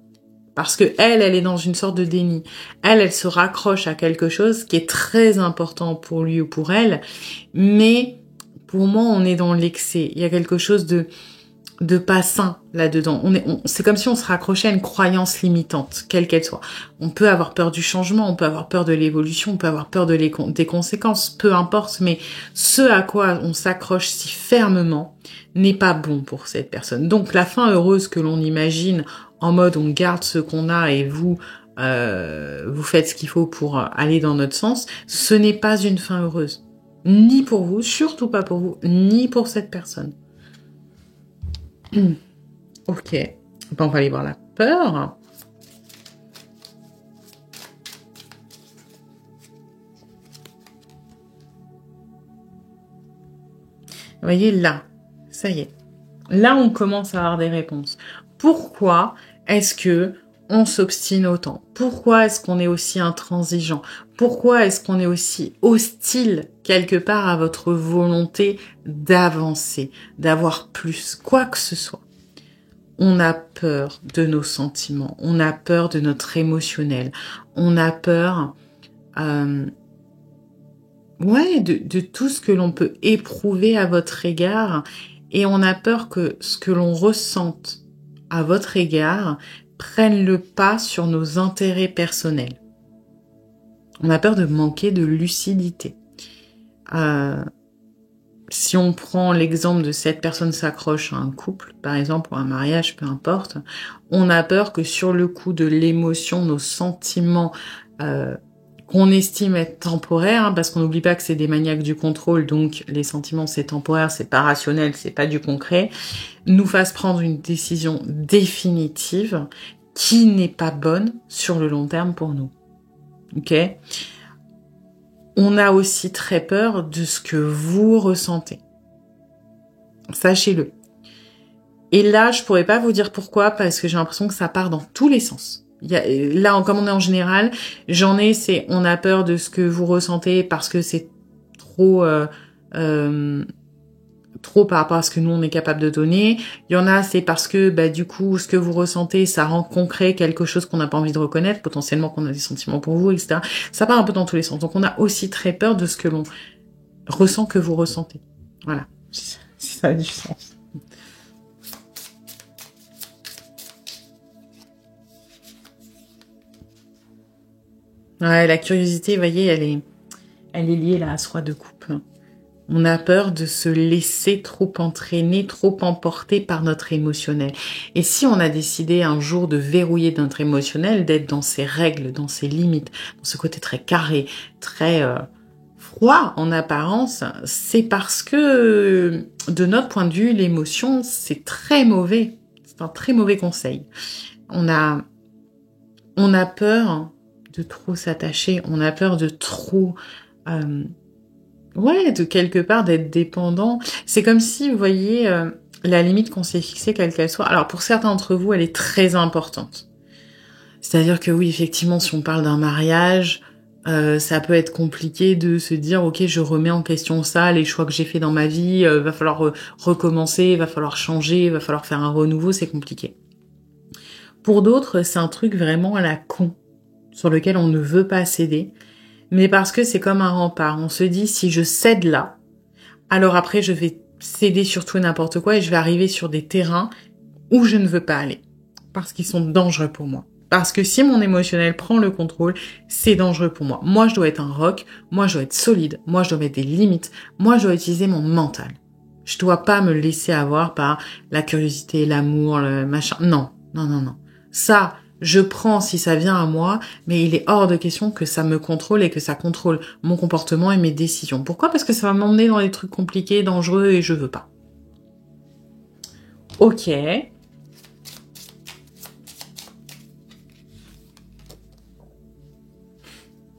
S1: Parce que elle est dans une sorte de déni. Elle se raccroche à quelque chose qui est très important pour lui ou pour elle. Mais pour moi, on est dans l'excès. Il y a quelque chose de pas sain là-dedans. C'est comme si on se raccrochait à une croyance limitante, quelle qu'elle soit. On peut avoir peur du changement, on peut avoir peur de l'évolution, on peut avoir peur des conséquences, peu importe, mais ce à quoi on s'accroche si fermement n'est pas bon pour cette personne. Donc la fin heureuse que l'on imagine en mode on garde ce qu'on a et vous faites ce qu'il faut pour aller dans notre sens, ce n'est pas une fin heureuse. Ni pour vous, surtout pas pour vous, ni pour cette personne. Ok, bon, on va aller voir la peur. Vous voyez, là, ça y est. Là, on commence à avoir des réponses. Pourquoi est-ce que on s'obstine autant? Pourquoi est-ce qu'on est aussi intransigeant? Pourquoi est-ce qu'on est aussi hostile quelque part à votre volonté d'avancer, d'avoir plus, quoi que ce soit? On a peur de nos sentiments, on a peur de notre émotionnel, on a peur de tout ce que l'on peut éprouver à votre égard et on a peur que ce que l'on ressente à votre égard prenne le pas sur nos intérêts personnels. On a peur de manquer de lucidité. Si on prend l'exemple de cette personne s'accroche à un couple, par exemple, ou à un mariage, peu importe, on a peur que sur le coup de l'émotion, nos sentiments qu'on estime être temporaires, hein, parce qu'on n'oublie pas que c'est des maniaques du contrôle, donc les sentiments c'est temporaire, c'est pas rationnel, c'est pas du concret, nous fassent prendre une décision définitive qui n'est pas bonne sur le long terme pour nous. Ok ? On a aussi très peur de ce que vous ressentez. Sachez-le. Et là, je pourrais pas vous dire pourquoi, parce que j'ai l'impression que ça part dans tous les sens. Là, comme on est en général, on a peur de ce que vous ressentez parce que c'est trop trop par rapport à ce que nous on est capable de donner. Il y en a, c'est parce que du coup ce que vous ressentez, ça rend concret quelque chose qu'on n'a pas envie de reconnaître, potentiellement qu'on a des sentiments pour vous, etc. Ça part un peu dans tous les sens. Donc on a aussi très peur de ce que l'on ressent que vous ressentez. Voilà, si ça a du sens. Ouais, la curiosité, vous voyez, elle est liée là à ce roi de coupe. On a peur de se laisser trop entraîner, trop emporter par notre émotionnel. Et si on a décidé un jour de verrouiller notre émotionnel, d'être dans ses règles, dans ses limites, dans ce côté très carré, très froid en apparence, c'est parce que de notre point de vue, l'émotion, c'est très mauvais. C'est un très mauvais conseil. On a peur de trop s'attacher, on a peur de trop... de quelque part d'être dépendant. C'est comme si, vous voyez, la limite qu'on s'est fixée, quelle qu'elle soit. Alors, pour certains d'entre vous, elle est très importante. C'est-à-dire que oui, effectivement, si on parle d'un mariage, ça peut être compliqué de se dire, ok, je remets en question ça, les choix que j'ai fait dans ma vie, va falloir recommencer, va falloir changer, va falloir faire un renouveau, c'est compliqué. Pour d'autres, c'est un truc vraiment à la con, sur lequel on ne veut pas céder, mais parce que c'est comme un rempart. On se dit, si je cède là, alors après, je vais céder sur tout et n'importe quoi et je vais arriver sur des terrains où je ne veux pas aller. Parce qu'ils sont dangereux pour moi. Parce que si mon émotionnel prend le contrôle, c'est dangereux pour moi. Moi, je dois être un roc. Moi, je dois être solide. Moi, je dois mettre des limites. Moi, je dois utiliser mon mental. Je dois pas me laisser avoir par la curiosité, l'amour, le machin. Non, non, non, non. Ça, je prends si ça vient à moi, mais il est hors de question que ça me contrôle et que ça contrôle mon comportement et mes décisions. Pourquoi ? Parce que ça va m'emmener dans des trucs compliqués, dangereux et je veux pas. Ok.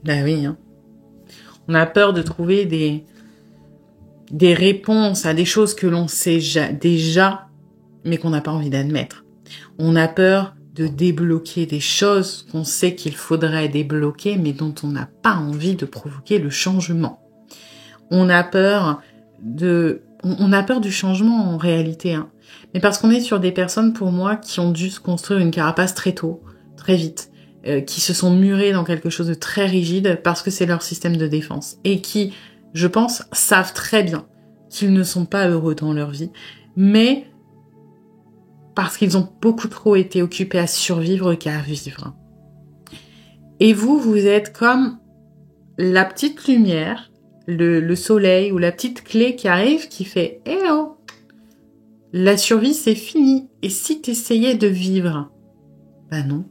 S1: Ben oui, hein. On a peur de trouver des réponses à des choses que l'on sait déjà, mais qu'on n'a pas envie d'admettre. On a peur de débloquer des choses qu'on sait qu'il faudrait débloquer, mais dont on n'a pas envie de provoquer le changement. On a peur du changement en réalité, hein. Mais parce qu'on est sur des personnes, pour moi, qui ont dû se construire une carapace très tôt, très vite, qui se sont murées dans quelque chose de très rigide parce que c'est leur système de défense et qui, je pense, savent très bien qu'ils ne sont pas heureux dans leur vie, mais parce qu'ils ont beaucoup trop été occupés à survivre qu'à vivre. Et vous êtes comme la petite lumière, le soleil ou la petite clé qui arrive qui fait « Eh oh, la survie c'est fini. Et si t'essayais de vivre ?» Ben non.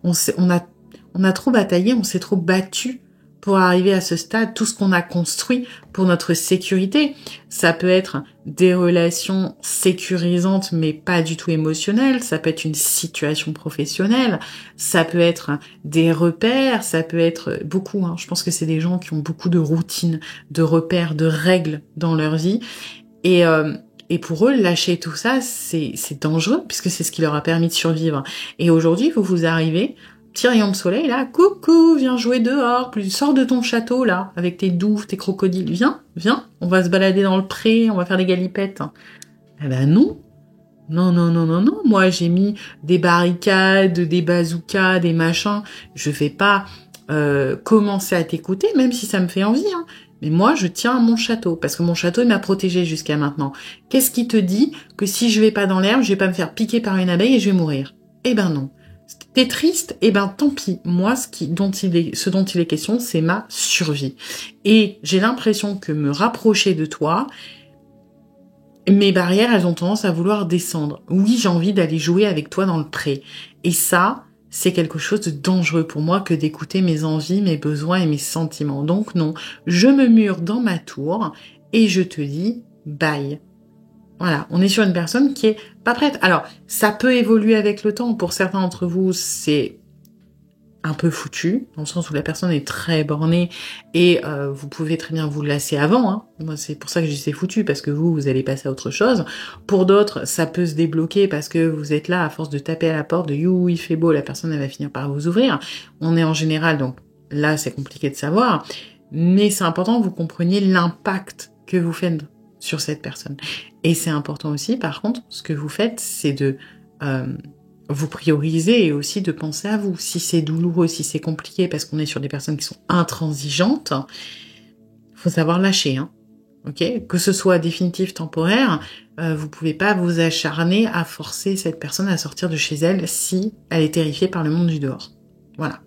S1: On a trop bataillé, on s'est trop battu pour arriver à ce stade, tout ce qu'on a construit pour notre sécurité. Ça peut être des relations sécurisantes, mais pas du tout émotionnelles. Ça peut être une situation professionnelle. Ça peut être des repères. Ça peut être beaucoup, hein. Je pense que c'est des gens qui ont beaucoup de routines, de repères, de règles dans leur vie. Et pour eux, lâcher tout ça, c'est dangereux, puisque c'est ce qui leur a permis de survivre. Et aujourd'hui, vous arrivez, petit rayon de soleil, là, coucou, viens jouer dehors, sors de ton château, là, avec tes douves, tes crocodiles, viens, on va se balader dans le pré, on va faire des galipettes. Eh ben non, non, moi j'ai mis des barricades, des bazookas, des machins, je vais pas commencer à t'écouter, même si ça me fait envie, hein. Mais moi, je tiens à mon château, parce que mon château, il m'a protégée jusqu'à maintenant. Qu'est-ce qui te dit que si je vais pas dans l'herbe, je vais pas me faire piquer par une abeille et je vais mourir? Eh ben non. T'es triste? Eh ben tant pis. Moi, ce dont il est question, c'est ma survie. Et j'ai l'impression que me rapprocher de toi, mes barrières, elles ont tendance à vouloir descendre. Oui, j'ai envie d'aller jouer avec toi dans le pré. Et ça, c'est quelque chose de dangereux pour moi que d'écouter mes envies, mes besoins et mes sentiments. Donc non, je me mure dans ma tour et je te dis bye. Voilà, on est sur une personne qui est pas prête. Alors, ça peut évoluer avec le temps. Pour certains d'entre vous, c'est un peu foutu, dans le sens où la personne est très bornée et vous pouvez très bien vous lasser avant, hein. Moi, c'est pour ça que je dis c'est foutu, parce que vous allez passer à autre chose. Pour d'autres, ça peut se débloquer parce que vous êtes là à force de taper à la porte, de « you, il fait beau », la personne, elle va finir par vous ouvrir. On est en général, donc là, c'est compliqué de savoir, mais c'est important que vous compreniez l'impact que vous faites sur cette personne. Et c'est important aussi, par contre, ce que vous faites, c'est de vous prioriser et aussi de penser à vous. Si c'est douloureux, si c'est compliqué, parce qu'on est sur des personnes qui sont intransigeantes, faut savoir lâcher, hein. Ok, que ce soit définitif, temporaire, vous pouvez pas vous acharner à forcer cette personne à sortir de chez elle si elle est terrifiée par le monde du dehors. Voilà.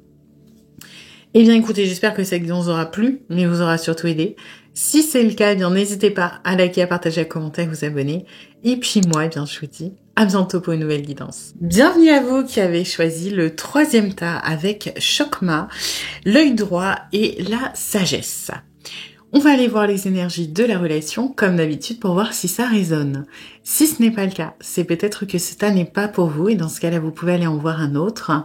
S1: Eh bien, écoutez, j'espère que cette guidance vous aura plu, mais vous aura surtout aidé. Si c'est le cas, eh bien, n'hésitez pas à liker, à partager, à commenter, à vous abonner. Et puis moi, eh bien, je vous dis à bientôt pour une nouvelle guidance. Bienvenue à vous qui avez choisi le 3e tas avec Chokma, l'œil droit et la sagesse. On va aller voir les énergies de la relation, comme d'habitude, pour voir si ça résonne. Si ce n'est pas le cas, c'est peut-être que ce tas n'est pas pour vous, et dans ce cas-là, vous pouvez aller en voir un autre.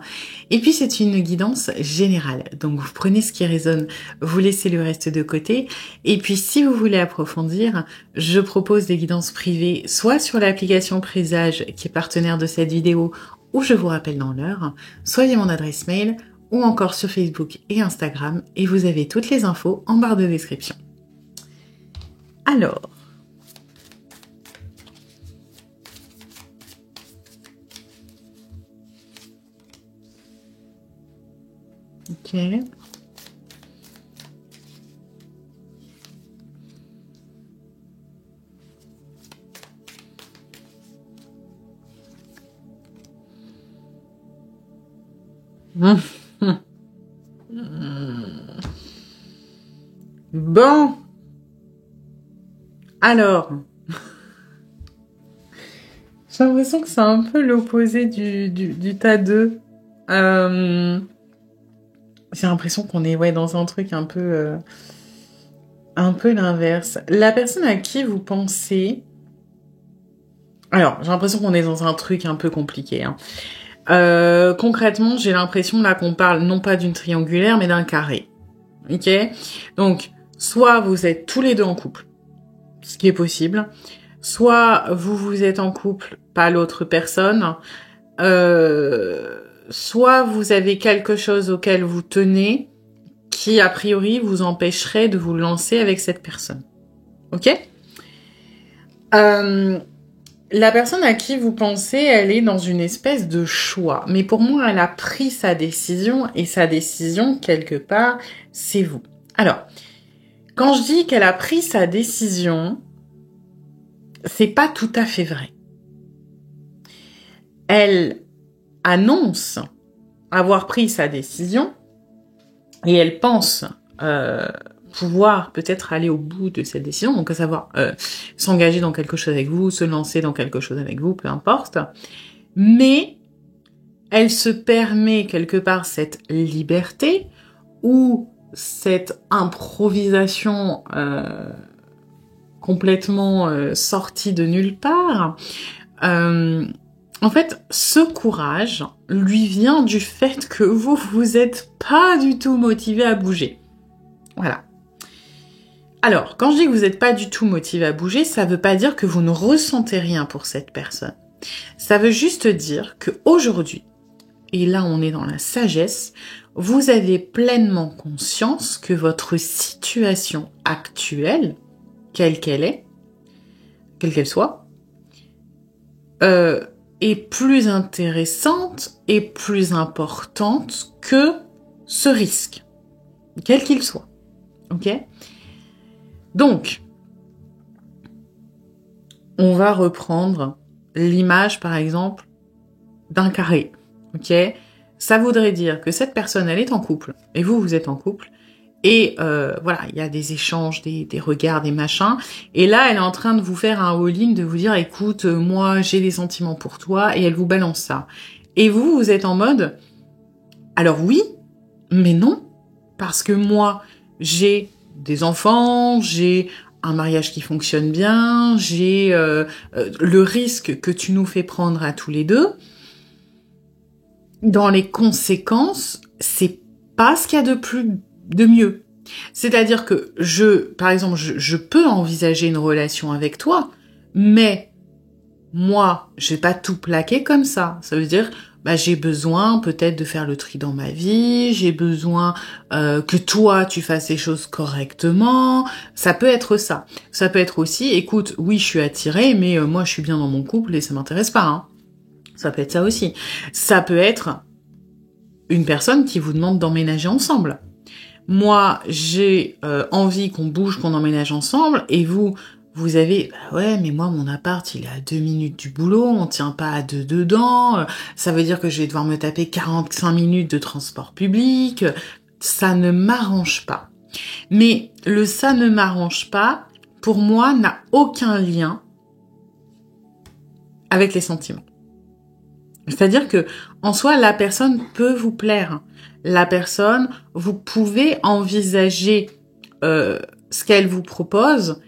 S1: Et puis, c'est une guidance générale. Donc, vous prenez ce qui résonne, vous laissez le reste de côté. Et puis, si vous voulez approfondir, je propose des guidances privées, soit sur l'application Présage, qui est partenaire de cette vidéo, ou je vous rappelle dans l'heure, soit via mon adresse mail, ou encore sur Facebook et Instagram, et vous avez toutes les infos en barre de description. Alors, ok. Bon. Alors, j'ai l'impression que c'est un peu l'opposé du tas 2. J'ai l'impression qu'on est dans un truc un peu l'inverse. La personne à qui vous pensez... Alors, j'ai l'impression qu'on est dans un truc un peu compliqué, hein. Concrètement, j'ai l'impression là qu'on parle non pas d'une triangulaire, mais d'un carré. Ok ? Donc, soit vous êtes tous les deux en couple, ce qui est possible, soit vous êtes en couple, pas l'autre personne, soit vous avez quelque chose auquel vous tenez qui, a priori, vous empêcherait de vous lancer avec cette personne. Ok ? La personne à qui vous pensez, elle est dans une espèce de choix. Mais pour moi, elle a pris sa décision, et sa décision, quelque part, c'est vous. Alors, quand je dis qu'elle a pris sa décision, c'est pas tout à fait vrai. Elle annonce avoir pris sa décision, et elle pense pouvoir peut-être aller au bout de cette décision, donc à savoir s'engager dans quelque chose avec vous, se lancer dans quelque chose avec vous, peu importe. Mais elle se permet quelque part cette liberté ou cette improvisation complètement sortie de nulle part. En fait, ce courage lui vient du fait que vous êtes pas du tout motivé à bouger. Voilà. Alors, quand je dis que vous n'êtes pas du tout motivé à bouger, ça veut pas dire que vous ne ressentez rien pour cette personne. Ça veut juste dire que aujourd'hui, et là on est dans la sagesse, vous avez pleinement conscience que votre situation actuelle, quelle qu'elle est, quelle qu'elle soit, est plus intéressante et plus importante que ce risque, quel qu'il soit. Ok ? Donc, on va reprendre l'image, par exemple, d'un carré. Ok ? Ça voudrait dire que cette personne, elle est en couple, et vous êtes en couple, et voilà, il y a des échanges, des regards, des machins, et là, elle est en train de vous faire un all-in, de vous dire, écoute, moi, j'ai des sentiments pour toi, et elle vous balance ça. Et vous êtes en mode, alors oui, mais non, parce que moi, j'ai des enfants, j'ai un mariage qui fonctionne bien, j'ai le risque que tu nous fais prendre à tous les deux. Dans les conséquences, c'est pas ce qu'il y a de mieux. C'est-à-dire que par exemple, je peux envisager une relation avec toi, mais moi, je vais pas tout plaquer comme ça. Ça veut dire, j'ai besoin peut-être de faire le tri dans ma vie, j'ai besoin que toi, tu fasses les choses correctement. Ça peut être ça. Ça peut être aussi, écoute, oui, je suis attirée, mais moi, je suis bien dans mon couple et ça m'intéresse pas. Hein. Ça peut être ça aussi. Ça peut être une personne qui vous demande d'emménager ensemble. Moi, j'ai envie qu'on bouge, qu'on emménage ensemble, et vous avez, ouais, mais moi, mon appart, il est à 2 minutes du boulot, on tient pas à deux dedans, ça veut dire que je vais devoir me taper 45 minutes de transport public, ça ne m'arrange pas. Mais le ça ne m'arrange pas, pour moi, n'a aucun lien avec les sentiments. C'est-à-dire que, en soi, la personne peut vous plaire. La personne, vous pouvez envisager ce qu'elle vous propose,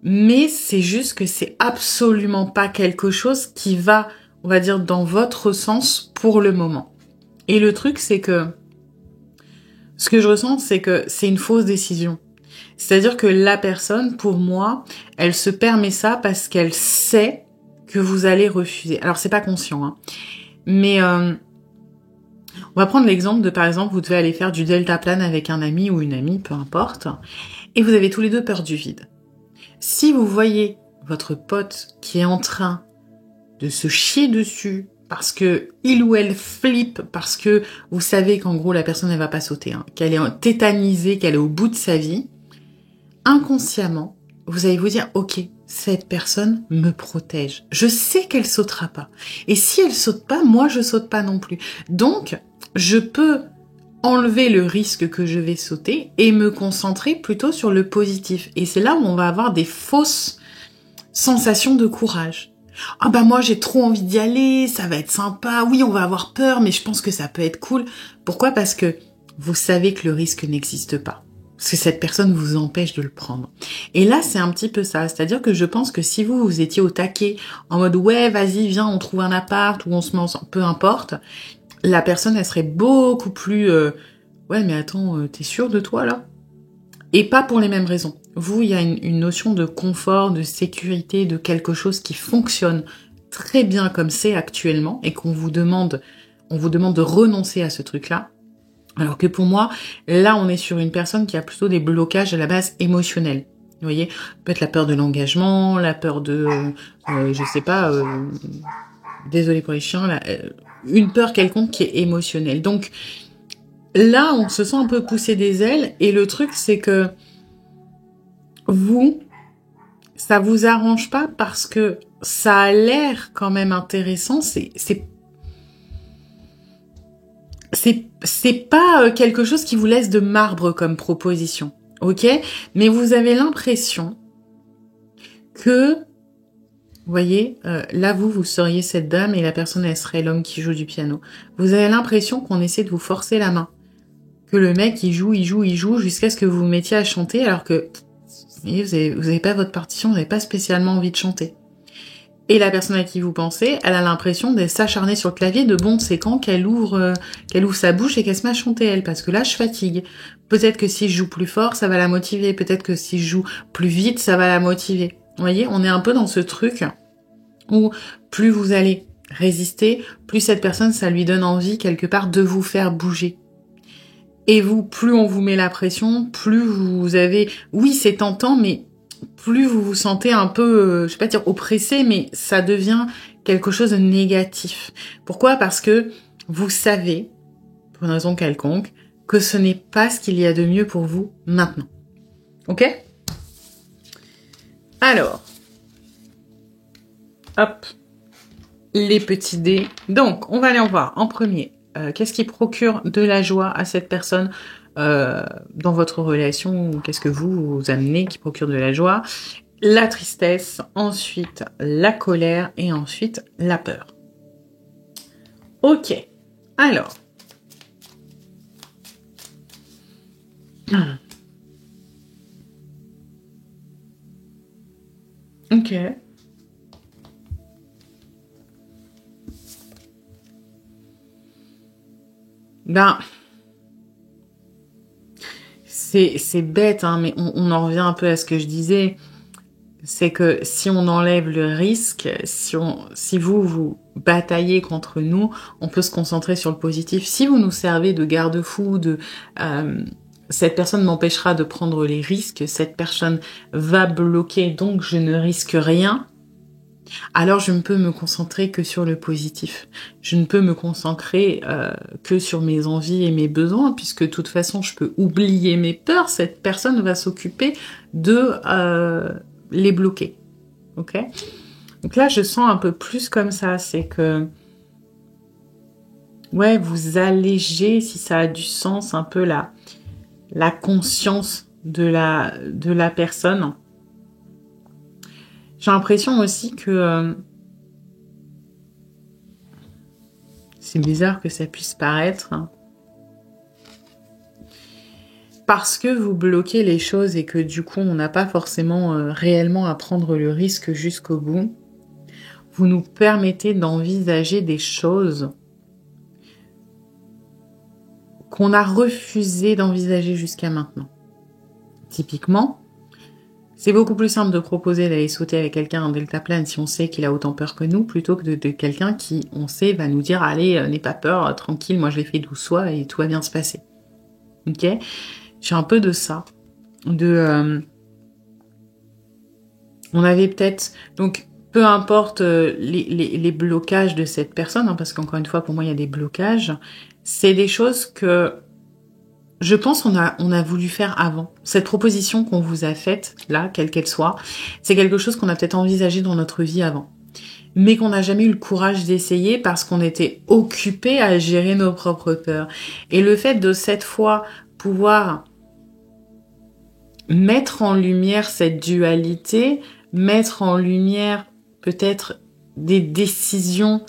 S1: mais c'est juste que c'est absolument pas quelque chose qui va, on va dire, dans votre sens pour le moment. Et le truc, c'est que, ce que je ressens, c'est que c'est une fausse décision. C'est-à-dire que la personne, pour moi, elle se permet ça parce qu'elle sait que vous allez refuser. Alors, c'est pas conscient, hein. Mais on va prendre l'exemple de, par exemple, vous devez aller faire du deltaplane avec un ami ou une amie, peu importe, et vous avez tous les deux peur du vide. Si vous voyez votre pote qui est en train de se chier dessus parce que il ou elle flippe, parce que vous savez qu'en gros la personne elle va pas sauter, hein, qu'elle est tétanisée, qu'elle est au bout de sa vie, inconsciemment, vous allez vous dire, ok, cette personne me protège. Je sais qu'elle sautera pas. Et si elle saute pas, moi je saute pas non plus. Donc, je peux enlever le risque que je vais sauter et me concentrer plutôt sur le positif. Et c'est là où on va avoir des fausses sensations de courage. Ah moi j'ai trop envie d'y aller, ça va être sympa, oui on va avoir peur, mais je pense que ça peut être cool. Pourquoi ? Parce que vous savez que le risque n'existe pas. Parce que cette personne vous empêche de le prendre. Et là, c'est un petit peu ça. C'est-à-dire que je pense que si vous étiez au taquet, en mode, ouais, vas-y, viens, on trouve un appart, ou on se met ensemble, peu importe, la personne, elle serait beaucoup plus, ouais, mais attends, t'es sûr de toi, là ? Et pas pour les mêmes raisons. Vous, il y a une notion de confort, de sécurité, de quelque chose qui fonctionne très bien comme c'est actuellement, et qu'on vous demande, on vous demande de renoncer à ce truc-là. Alors que pour moi, là, on est sur une personne qui a plutôt des blocages à la base émotionnels. Vous voyez, peut-être la peur de l'engagement, la peur de, je sais pas, désolé pour les chiens, une peur quelconque qui est émotionnelle. Donc là, on se sent un peu pousser des ailes, et le truc, c'est que vous, ça vous arrange pas parce que ça a l'air quand même intéressant. C'est pas quelque chose qui vous laisse de marbre comme proposition, ok ? Mais vous avez l'impression que, vous voyez, là vous seriez cette dame et la personne elle serait l'homme qui joue du piano. Vous avez l'impression qu'on essaie de vous forcer la main, que le mec il joue jusqu'à ce que vous vous mettiez à chanter, alors que vous avez pas votre partition, vous n'avez pas spécialement envie de chanter. Et la personne à qui vous pensez, elle a l'impression de s'acharner sur le clavier, de bon, c'est quand qu'elle ouvre sa bouche et qu'elle se met à chanter elle, parce que là, je fatigue. Peut-être que si je joue plus fort, ça va la motiver. Peut-être que si je joue plus vite, ça va la motiver. Vous voyez, on est un peu dans ce truc où plus vous allez résister, plus cette personne, ça lui donne envie, quelque part, de vous faire bouger. Et vous, plus on vous met la pression, plus vous avez... Oui, c'est tentant, mais plus vous vous sentez un peu, je vais pas dire oppressé, mais ça devient quelque chose de négatif. Pourquoi ? Parce que vous savez, pour une raison quelconque, que ce n'est pas ce qu'il y a de mieux pour vous maintenant. Ok ? Alors, hop, les petits dés. Donc, on va aller en voir. En premier, qu'est-ce qui procure de la joie à cette personne dans votre relation? Qu'est-ce que vous amenez qui procure de la joie? La tristesse, ensuite la colère et ensuite la peur. Ok, alors. Ok. Ben, c'est bête, hein, mais on en revient un peu à ce que je disais. c'est que si on enlève le risque, si vous bataillez contre nous, on peut se concentrer sur le positif. Si vous nous servez de garde-fou, cette personne m'empêchera de prendre les risques, cette personne va bloquer, donc je ne risque rien, alors je ne peux me concentrer que sur le positif. Je ne peux me concentrer que sur mes envies et mes besoins, puisque de toute façon, je peux oublier mes peurs. Cette personne va s'occuper de les bloquer. Ok ? Donc là, je sens un peu plus comme ça. C'est que, ouais, vous allégez, si ça a du sens, un peu la conscience de la personne. J'ai l'impression aussi que c'est bizarre que ça puisse paraître, hein, parce que vous bloquez les choses et que du coup on n'a pas forcément réellement à prendre le risque jusqu'au bout. Vous nous permettez d'envisager des choses qu'on a refusé d'envisager jusqu'à maintenant. Typiquement, c'est beaucoup plus simple de proposer d'aller sauter avec quelqu'un en deltaplane si on sait qu'il a autant peur que nous, plutôt que de quelqu'un qui, on sait, va nous dire « Allez, n'aie pas peur, tranquille, moi je l'ai fait doucement et tout va bien se passer. » Ok ? J'ai un peu de ça. On avait peut-être... Donc, peu importe les blocages de cette personne, hein, parce qu'encore une fois, pour moi, il y a des blocages, c'est des choses que... Je pense qu'on a voulu faire avant. Cette proposition qu'on vous a faite, là, quelle qu'elle soit, c'est quelque chose qu'on a peut-être envisagé dans notre vie avant. Mais qu'on n'a jamais eu le courage d'essayer parce qu'on était occupé à gérer nos propres peurs. Et le fait de cette fois pouvoir mettre en lumière cette dualité, mettre en lumière peut-être des décisions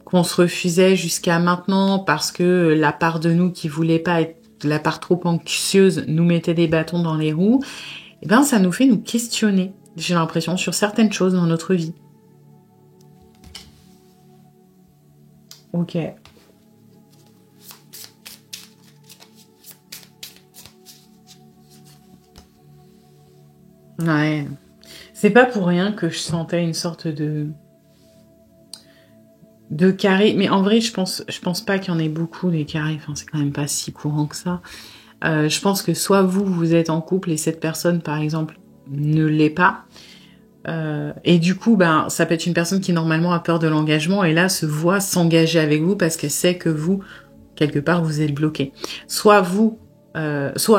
S1: qu'on se refusait jusqu'à maintenant parce que la part de nous qui voulait pas être la part trop anxieuse nous mettait des bâtons dans les roues, et ben ça nous fait nous questionner, j'ai l'impression, sur certaines choses dans notre vie. Ok. Ouais. C'est pas pour rien que je sentais une sorte de carrés, mais en vrai, je pense pas qu'il y en ait beaucoup des carrés. Enfin, c'est quand même pas si courant que ça. Je pense que soit vous êtes en couple et cette personne, par exemple, ne l'est pas. Et du coup, ben, ça peut être une personne qui normalement a peur de l'engagement et là se voit s'engager avec vous parce qu'elle sait que vous, quelque part, vous êtes bloqué. Soit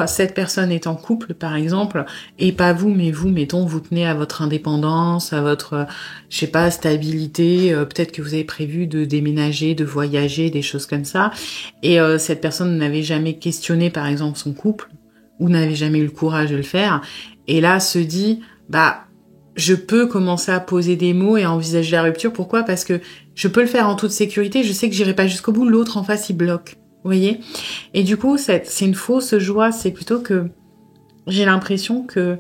S1: cette personne est en couple, par exemple, et pas vous, mais vous, mettons, vous tenez à votre indépendance, à votre, je sais pas, stabilité, peut-être que vous avez prévu de déménager, de voyager, des choses comme ça, et cette personne n'avait jamais questionné, par exemple, son couple, ou n'avait jamais eu le courage de le faire, et là se dit, bah, je peux commencer à poser des mots et à envisager la rupture. Pourquoi ? Parce que je peux le faire en toute sécurité, je sais que j'irai pas jusqu'au bout, l'autre en face, il bloque. Vous voyez ? Et du coup, c'est une fausse joie, c'est plutôt que j'ai l'impression que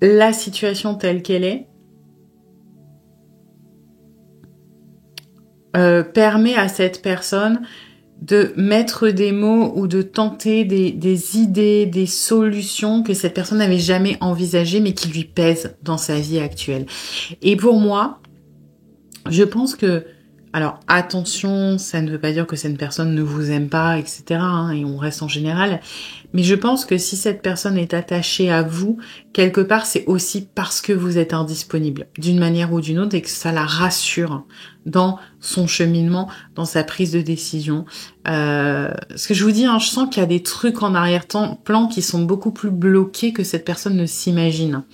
S1: la situation telle qu'elle est permet à cette personne de mettre des mots ou de tenter des idées, des solutions que cette personne n'avait jamais envisagées mais qui lui pèsent dans sa vie actuelle. Et pour moi, je pense que, alors attention, ça ne veut pas dire que cette personne ne vous aime pas, etc. Hein, et on reste en général. Mais je pense que si cette personne est attachée à vous, quelque part, c'est aussi parce que vous êtes indisponible, d'une manière ou d'une autre, et que ça la rassure dans son cheminement, dans sa prise de décision. Ce que je vous dis, hein, je sens qu'il y a des trucs en arrière-plan qui sont beaucoup plus bloqués que cette personne ne s'imagine.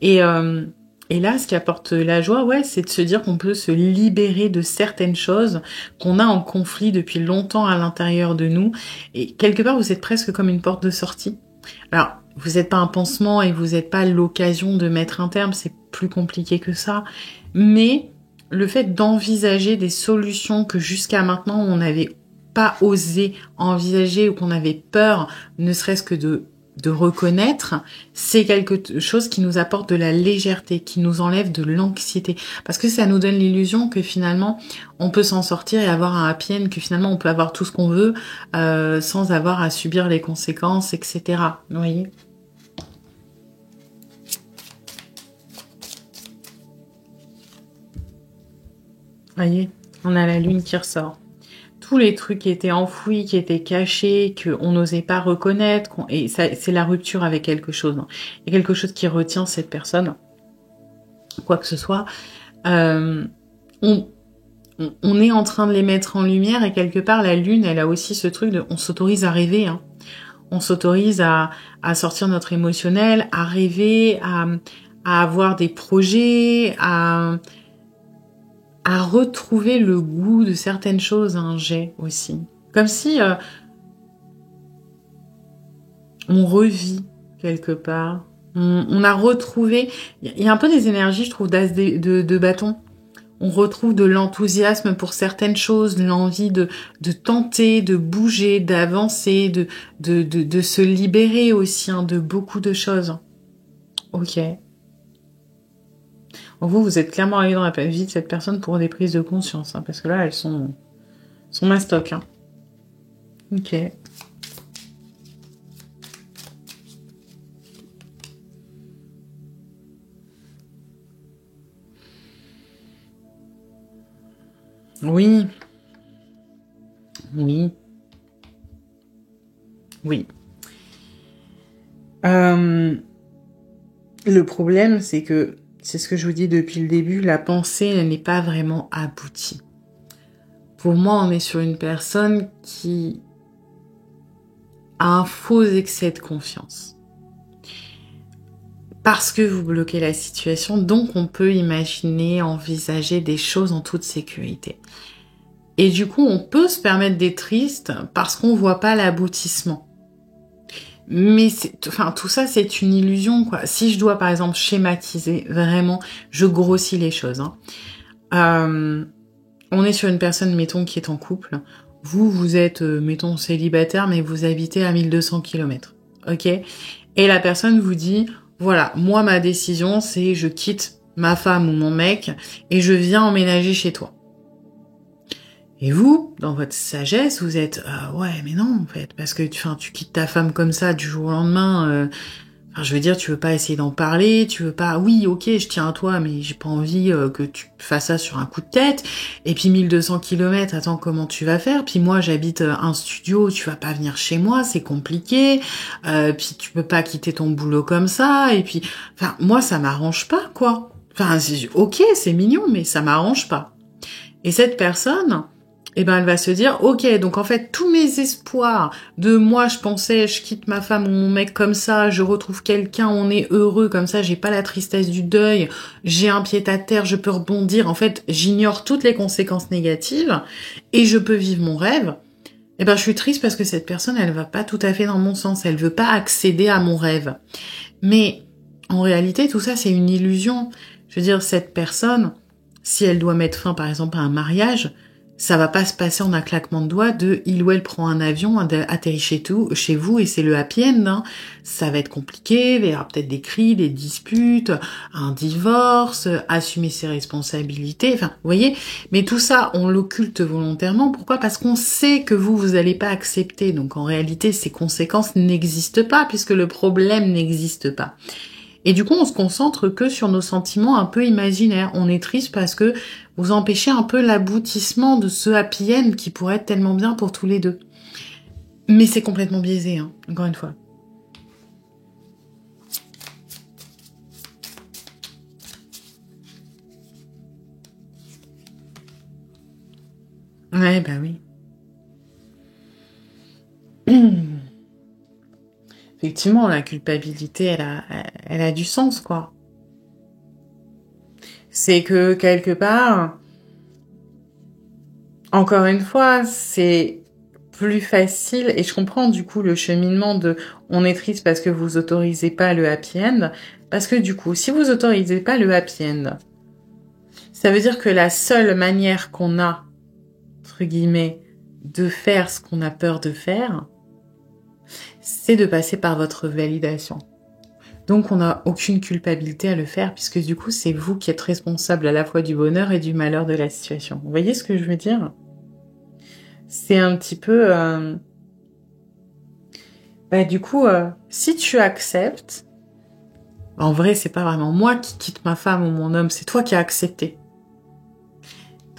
S1: Et là, ce qui apporte la joie, ouais, c'est de se dire qu'on peut se libérer de certaines choses qu'on a en conflit depuis longtemps à l'intérieur de nous. Et quelque part, vous êtes presque comme une porte de sortie. Alors, vous n'êtes pas un pansement et vous n'êtes pas l'occasion de mettre un terme, c'est plus compliqué que ça. Mais le fait d'envisager des solutions que jusqu'à maintenant, on n'avait pas osé envisager ou qu'on avait peur, ne serait-ce que de reconnaître, c'est quelque chose qui nous apporte de la légèreté, qui nous enlève de l'anxiété. Parce que ça nous donne l'illusion que finalement, on peut s'en sortir et avoir un happy end, que finalement, on peut avoir tout ce qu'on veut sans avoir à subir les conséquences, etc. Vous voyez ? Voyez, on a la lune qui ressort. Tous les trucs qui étaient enfouis, qui étaient cachés, qu'on n'osait pas reconnaître, et ça, c'est la rupture avec quelque chose. Il y a quelque chose qui retient cette personne, quoi que ce soit. On est en train de les mettre en lumière, et quelque part, la lune, elle a aussi ce truc de... On s'autorise à rêver, hein. On s'autorise à sortir notre émotionnel, à rêver, à avoir des projets, à retrouver le goût de certaines choses, hein, j'ai aussi. Comme si on revit quelque part. On a retrouvé... Il y a un peu des énergies, je trouve, d'as de bâton. On retrouve de l'enthousiasme pour certaines choses, l'envie de tenter, de bouger, d'avancer, de se libérer aussi, hein, de beaucoup de choses. Ok. Vous êtes clairement arrivé dans la vie de cette personne pour des prises de conscience, hein, parce que là, elles sont mastoc. Hein. Ok. Oui. Oui. Oui. Le problème, c'est que, c'est ce que je vous dis depuis le début, la pensée, elle n'est pas vraiment aboutie. Pour moi, on est sur une personne qui a un faux excès de confiance. Parce que vous bloquez la situation, donc on peut imaginer, envisager des choses en toute sécurité. Et du coup, on peut se permettre d'être triste parce qu'on voit pas l'aboutissement. Mais tout ça, c'est une illusion, quoi. Si je dois, par exemple, schématiser, vraiment, je grossis les choses. Hein. On est sur une personne, mettons, qui est en couple. Vous êtes, mettons, célibataire, mais vous habitez à 1200 km. Ok ? Et la personne vous dit, voilà, moi, ma décision, c'est je quitte ma femme ou mon mec et je viens emménager chez toi. Et vous, dans votre sagesse, vous êtes ouais, mais non, en fait, parce que tu quittes ta femme comme ça du jour au lendemain. Je veux dire, tu veux pas essayer d'en parler, tu veux pas... Oui, ok, je tiens à toi, mais j'ai pas envie que tu fasses ça sur un coup de tête. Et puis 1200 km, attends, comment tu vas faire? Puis moi, j'habite un studio, tu vas pas venir chez moi, c'est compliqué. Puis tu peux pas quitter ton boulot comme ça. Et puis, moi, ça m'arrange pas, quoi. Ok, c'est mignon, mais ça m'arrange pas. Et cette personne... eh ben, elle va se dire, ok, donc en fait, tous mes espoirs de moi, je pensais, je quitte ma femme ou mon mec comme ça, je retrouve quelqu'un, on est heureux comme ça, j'ai pas la tristesse du deuil, j'ai un pied à terre, je peux rebondir. En fait, j'ignore toutes les conséquences négatives et je peux vivre mon rêve. Eh ben, je suis triste parce que cette personne, elle va pas tout à fait dans mon sens, elle veut pas accéder à mon rêve. Mais, en réalité, tout ça, c'est une illusion. Je veux dire, cette personne, si elle doit mettre fin, par exemple, à un mariage, ça va pas se passer en un claquement de doigts de il ou elle prend un avion, atterrit chez vous et c'est le happy end. Hein. Ça va être compliqué, il y aura peut-être des cris, des disputes, un divorce, assumer ses responsabilités, vous voyez. Mais tout ça, on l'occulte volontairement. Pourquoi ? Parce qu'on sait que vous allez pas accepter. Donc en réalité, ces conséquences n'existent pas puisque le problème n'existe pas. Et du coup, on se concentre que sur nos sentiments un peu imaginaires. On est triste parce que vous empêchez un peu l'aboutissement de ce happy end qui pourrait être tellement bien pour tous les deux. Mais c'est complètement biaisé, hein, encore une fois. Ouais, bah oui. Effectivement, la culpabilité, elle a du sens, quoi. C'est que, quelque part, encore une fois, c'est plus facile, et je comprends du coup le cheminement de on est triste parce que vous autorisez pas le happy end, parce que du coup, si vous autorisez pas le happy end, ça veut dire que la seule manière qu'on a, entre guillemets, de faire ce qu'on a peur de faire, c'est de passer par votre validation. Donc on n'a aucune culpabilité à le faire, puisque du coup, c'est vous qui êtes responsable à la fois du bonheur et du malheur de la situation. Vous voyez ce que je veux dire ? C'est un petit peu... du coup, si tu acceptes, en vrai, c'est pas vraiment moi qui quitte ma femme ou mon homme, c'est toi qui as accepté.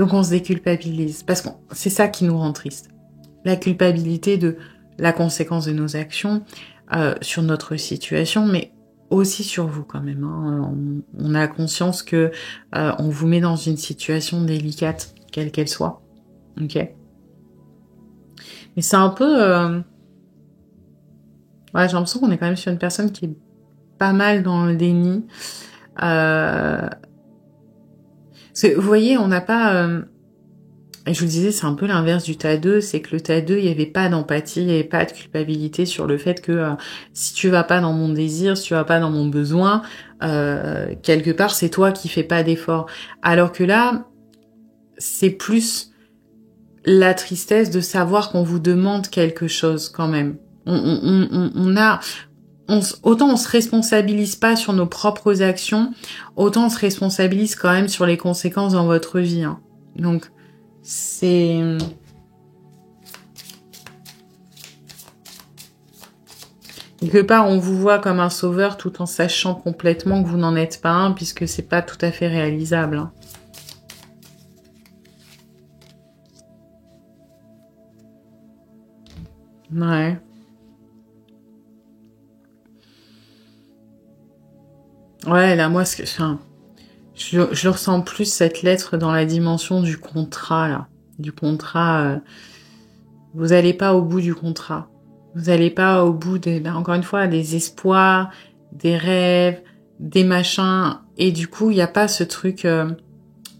S1: Donc on se déculpabilise, parce que c'est ça qui nous rend triste. La culpabilité de la conséquence de nos actions sur notre situation, mais aussi sur vous quand même. Hein. On a conscience que on vous met dans une situation délicate, quelle qu'elle soit. Ok. Mais c'est un peu... Ouais, j'ai l'impression qu'on est quand même sur une personne qui est pas mal dans le déni. Parce que, vous voyez, on n'a pas... Et je vous disais, c'est un peu l'inverse du tas 2, c'est que le tas 2, il n'y avait pas d'empathie, il n'y avait pas de culpabilité sur le fait que si tu vas pas dans mon désir, si tu vas pas dans mon besoin, quelque part, c'est toi qui fais pas d'effort. Alors que là, c'est plus la tristesse de savoir qu'on vous demande quelque chose quand même. Autant on se responsabilise pas sur nos propres actions, autant on se responsabilise quand même sur les conséquences dans votre vie. Hein. Donc, c'est... Quelque part, on vous voit comme un sauveur tout en sachant complètement que vous n'en êtes pas un, puisque c'est pas tout à fait réalisable. Hein. Ouais. Ouais, là, moi, je le ressens plus, cette lettre, dans la dimension du contrat, là. Du contrat. Vous n'allez pas au bout du contrat. Vous n'allez pas au bout encore une fois, des espoirs, des rêves, des machins. Et du coup, il n'y a pas ce truc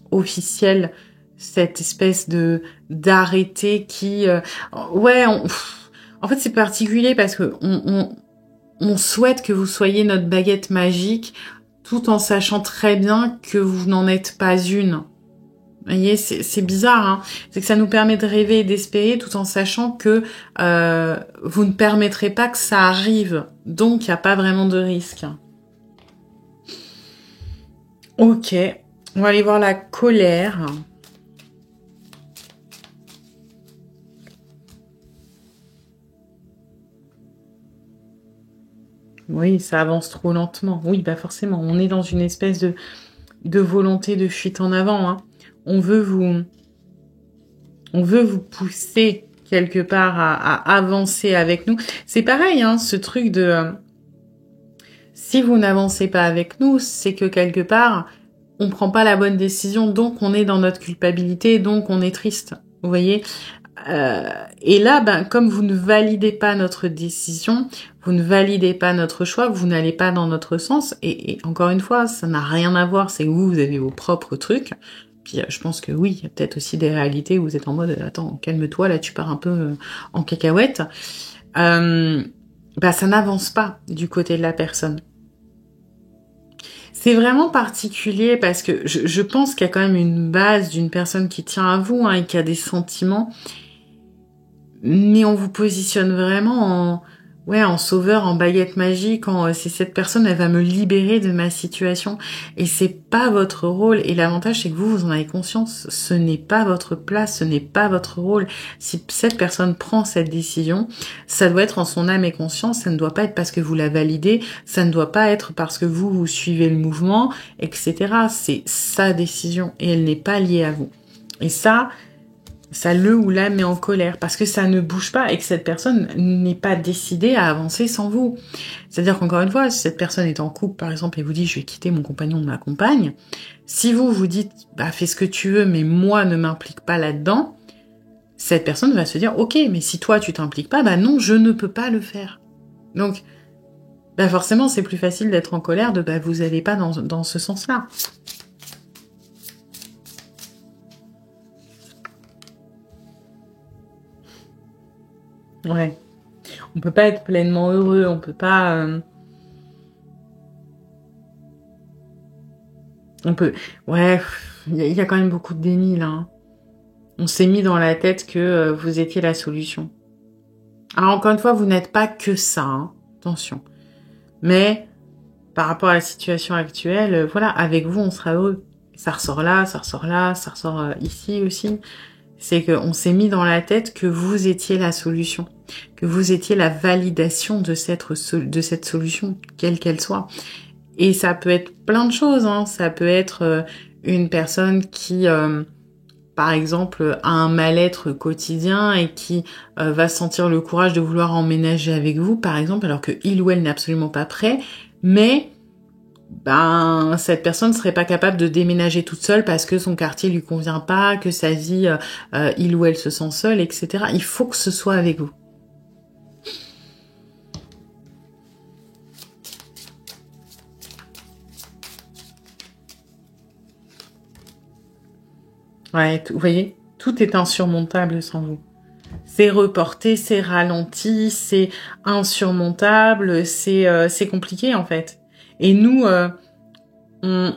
S1: officiel, cette espèce d'arrêté qui... ouais, en fait, c'est particulier parce que on souhaite que vous soyez notre baguette magique, tout en sachant très bien que vous n'en êtes pas une. Vous voyez, c'est bizarre, hein. C'est que ça nous permet de rêver et d'espérer tout en sachant que vous ne permettrez pas que ça arrive. Donc, il n'y a pas vraiment de risque. Ok, on va aller voir la colère. Oui, ça avance trop lentement. Oui, bah forcément, on est dans une espèce de volonté de fuite en avant, hein. On veut vous pousser quelque part à avancer avec nous. C'est pareil, hein, ce truc de si vous n'avancez pas avec nous, c'est que quelque part on prend pas la bonne décision, donc on est dans notre culpabilité, donc on est triste. Vous voyez, et là, ben, comme vous ne validez pas notre décision, vous ne validez pas notre choix, vous n'allez pas dans notre sens. Et encore une fois, ça n'a rien à voir. C'est que vous avez vos propres trucs. Puis je pense que oui, il y a peut-être aussi des réalités où vous êtes en mode attends, calme-toi, là tu pars un peu en cacahuète. Bah ça n'avance pas du côté de la personne. C'est vraiment particulier parce que je pense qu'il y a quand même une base d'une personne qui tient à vous, hein, et qui a des sentiments. Mais on vous positionne vraiment en sauveur, en baguette magique, c'est cette personne, elle va me libérer de ma situation. Et c'est pas votre rôle. Et l'avantage, c'est que vous en avez conscience. Ce n'est pas votre place, ce n'est pas votre rôle. Si cette personne prend cette décision, ça doit être en son âme et conscience. Ça ne doit pas être parce que vous la validez. Ça ne doit pas être parce que vous suivez le mouvement, etc. C'est sa décision et elle n'est pas liée à vous. Et ça le ou la met en colère parce que ça ne bouge pas et que cette personne n'est pas décidée à avancer sans vous. C'est-à-dire qu'encore une fois, si cette personne est en couple, par exemple, et vous dit « je vais quitter mon compagnon ou ma compagne », si vous dites « bah fais ce que tu veux, mais moi ne m'implique pas là-dedans », cette personne va se dire « ok, mais si toi tu t'impliques pas, bah non, je ne peux pas le faire ». Donc, bah forcément, c'est plus facile d'être en colère de « bah vous n'allez pas dans ce sens-là ». Ouais. On peut pas être pleinement heureux, on peut pas... On peut... Ouais, il y a quand même beaucoup de déni, là. Hein. On s'est mis dans la tête que vous étiez la solution. Alors, encore une fois, vous n'êtes pas que ça, hein. Attention. Mais, par rapport à la situation actuelle, voilà, avec vous, on sera heureux. Ça ressort là, ça ressort là, ça ressort ici aussi. C'est qu'on s'est mis dans la tête que vous étiez la solution, que vous étiez la validation de cette solution, quelle qu'elle soit. Et ça peut être plein de choses, hein. Ça peut être une personne qui par exemple, a un mal-être quotidien et qui va sentir le courage de vouloir emménager avec vous, par exemple, alors que il ou elle n'est absolument pas prêt, mais cette personne serait pas capable de déménager toute seule parce que son quartier lui convient pas, que sa vie, il ou elle se sent seule, etc. Il faut que ce soit avec vous. Ouais, vous voyez, tout est insurmontable sans vous. C'est reporté, c'est ralenti, c'est insurmontable, c'est compliqué en fait. Et nous, on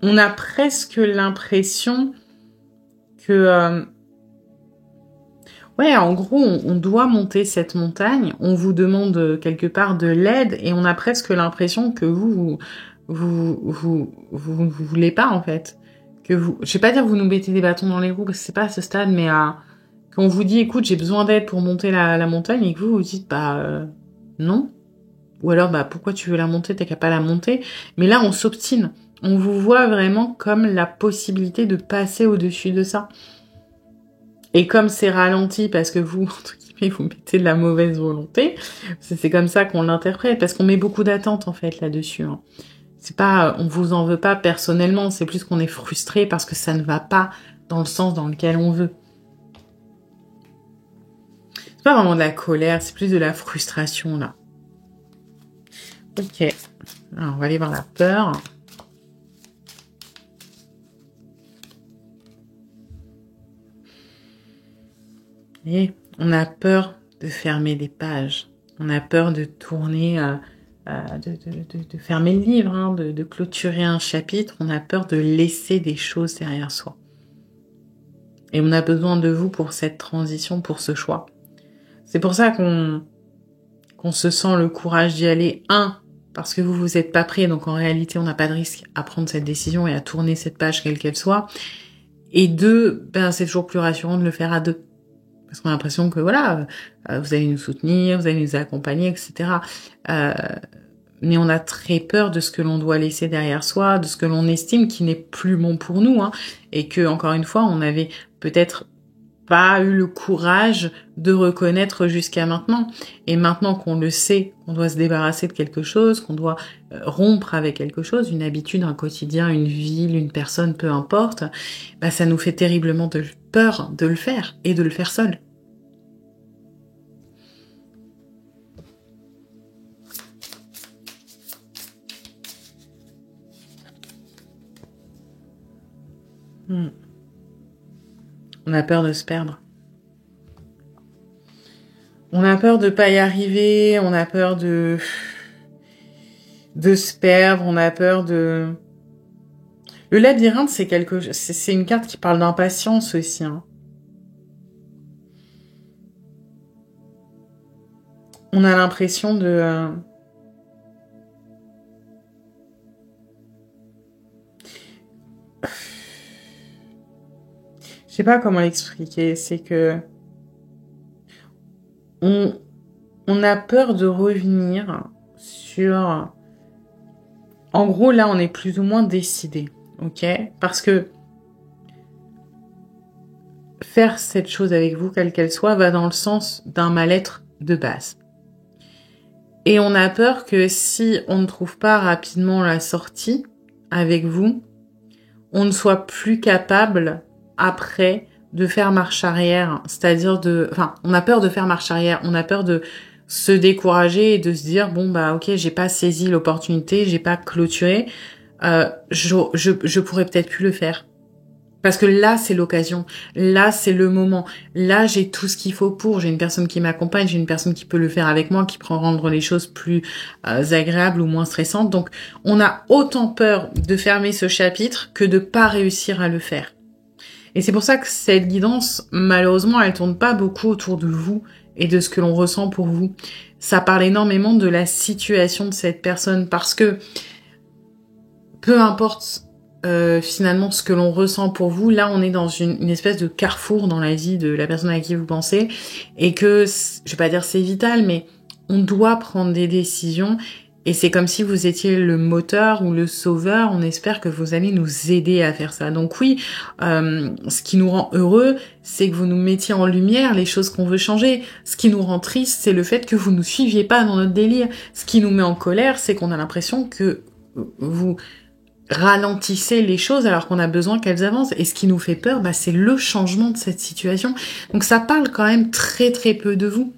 S1: a presque l'impression que, ouais, en gros, on doit monter cette montagne. On vous demande quelque part de l'aide et on a presque l'impression que vous voulez pas en fait. Que vous, je vais pas dire que vous nous mettez des bâtons dans les roues parce que c'est pas à ce stade, mais qu'on vous dit, écoute, j'ai besoin d'aide pour monter la montagne et que vous dites, non. Ou alors, pourquoi tu veux la monter, t'es qu'à pas la monter. Mais là, on s'obstine. On vous voit vraiment comme la possibilité de passer au-dessus de ça. Et comme c'est ralenti parce que vous, entre guillemets, vous mettez de la mauvaise volonté, c'est comme ça qu'on l'interprète, parce qu'on met beaucoup d'attentes, en fait, là-dessus. Hein. C'est pas, on vous en veut pas personnellement, c'est plus qu'on est frustré parce que ça ne va pas dans le sens dans lequel on veut. C'est pas vraiment de la colère, c'est plus de la frustration, là. Ok. Alors, on va aller voir la peur. Et on a peur de fermer des pages. On a peur de tourner, de fermer le livre, hein, de clôturer un chapitre. On a peur de laisser des choses derrière soi. Et on a besoin de vous pour cette transition, pour ce choix. C'est pour ça qu'on se sent le courage d'y aller. Parce que vous êtes pas prêt, donc en réalité, on n'a pas de risque à prendre cette décision et à tourner cette page, quelle qu'elle soit. Et 2, c'est toujours plus rassurant de le faire à 2. Parce qu'on a l'impression que, voilà, vous allez nous soutenir, vous allez nous accompagner, etc. Mais on a très peur de ce que l'on doit laisser derrière soi, de ce que l'on estime qui n'est plus bon pour nous, hein. Et que, encore une fois, on avait peut-être pas eu le courage de reconnaître jusqu'à maintenant. Et maintenant qu'on le sait, qu'on doit se débarrasser de quelque chose, qu'on doit rompre avec quelque chose, une habitude, un quotidien, une ville, une personne, peu importe, ça nous fait terriblement peur de le faire et de le faire seul. On a peur de se perdre. On a peur de pas y arriver, on a peur de se perdre, on a peur de... Le labyrinthe, c'est une carte qui parle d'impatience aussi, hein. On a l'impression de... Je sais pas comment l'expliquer, c'est que on a peur de revenir sur... En gros, là, on est plus ou moins décidé, ok? Parce que faire cette chose avec vous, quelle qu'elle soit, va dans le sens d'un mal-être de base. Et on a peur que si on ne trouve pas rapidement la sortie avec vous, on ne soit plus capable après de faire marche arrière, c'est-à-dire on a peur de faire marche arrière, on a peur de se décourager et de se dire ok, j'ai pas saisi l'opportunité, j'ai pas clôturé, je pourrais peut-être plus le faire. Parce que là, c'est l'occasion. Là, c'est le moment. Là, j'ai tout ce qu'il faut pour. J'ai une personne qui m'accompagne, j'ai une personne qui peut le faire avec moi, qui peut rendre les choses plus agréables ou moins stressantes. Donc, on a autant peur de fermer ce chapitre que de pas réussir à le faire. Et c'est pour ça que cette guidance, malheureusement, elle tourne pas beaucoup autour de vous et de ce que l'on ressent pour vous. Ça parle énormément de la situation de cette personne parce que peu importe finalement ce que l'on ressent pour vous, là on est dans une espèce de carrefour dans la vie de la personne à qui vous pensez et que, je vais pas dire c'est vital, mais on doit prendre des décisions Et c'est comme si vous étiez le moteur ou le sauveur. On espère que vous allez nous aider à faire ça. Donc oui, ce qui nous rend heureux, c'est que vous nous mettiez en lumière les choses qu'on veut changer. Ce qui nous rend triste, c'est le fait que vous nous suiviez pas dans notre délire. Ce qui nous met en colère, c'est qu'on a l'impression que vous ralentissez les choses alors qu'on a besoin qu'elles avancent. Et ce qui nous fait peur, c'est le changement de cette situation. Donc ça parle quand même très très peu de vous.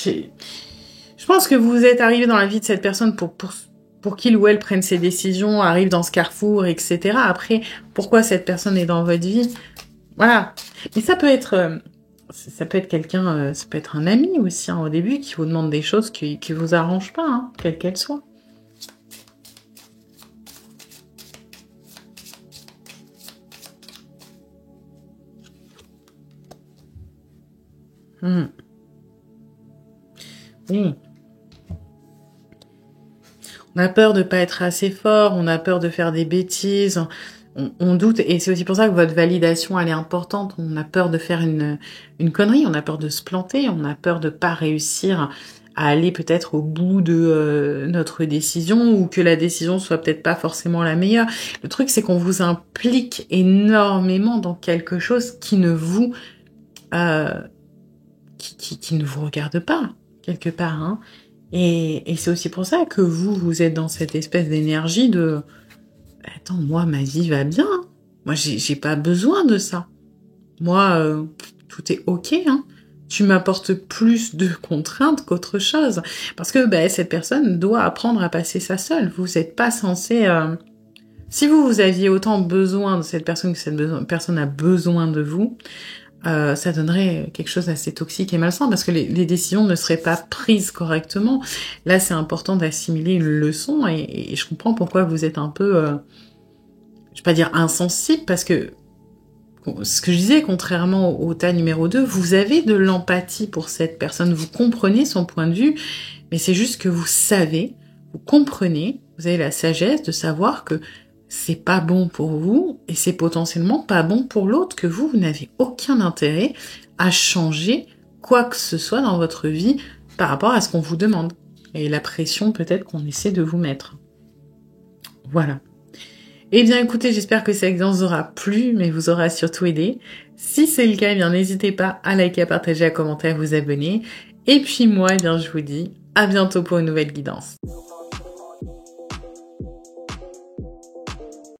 S1: Je pense que vous êtes arrivé dans la vie de cette personne pour qu'il ou elle prenne ses décisions, arrive dans ce carrefour, etc. Après, pourquoi cette personne est dans votre vie? Voilà. Mais ça peut être quelqu'un, ça peut être un ami aussi, au début, qui vous demande des choses qui vous arrangent pas, quelles qu'elles soient. Oui. On a peur de pas être assez fort, on a peur de faire des bêtises, on doute, et c'est aussi pour ça que votre validation, elle est importante. On a peur de faire une connerie, on a peur de se planter, on a peur de pas réussir à aller peut-être au bout de notre décision, ou que la décision soit peut-être pas forcément la meilleure. Le truc, c'est qu'on vous implique énormément dans quelque chose qui ne vous qui ne vous regarde pas, quelque part, Et c'est aussi pour ça que vous êtes dans cette espèce d'énergie de « Attends, moi, ma vie va bien. Moi, j'ai pas besoin de ça. Moi, tout est OK, Tu m'apportes plus de contraintes qu'autre chose. » Parce que cette personne doit apprendre à passer ça seule. Vous n'êtes pas censé... Si vous aviez autant besoin de cette personne que cette personne a besoin de vous, ça donnerait quelque chose d'assez toxique et malsain, parce que les décisions ne seraient pas prises correctement. Là, c'est important d'assimiler une leçon, et je comprends pourquoi vous êtes un peu, je vais pas dire insensible, parce que ce que je disais, contrairement au tas numéro 2, vous avez de l'empathie pour cette personne, vous comprenez son point de vue, mais c'est juste que vous savez, vous comprenez, vous avez la sagesse de savoir que c'est pas bon pour vous, et c'est potentiellement pas bon pour l'autre, que vous n'avez aucun intérêt à changer quoi que ce soit dans votre vie par rapport à ce qu'on vous demande, et la pression peut-être qu'on essaie de vous mettre. Voilà. Eh bien écoutez, j'espère que cette séquence vous aura plu, mais vous aura surtout aidé. Si c'est le cas, n'hésitez pas à liker, à partager, à commenter, à vous abonner. Et puis moi, je vous dis à bientôt pour une nouvelle guidance.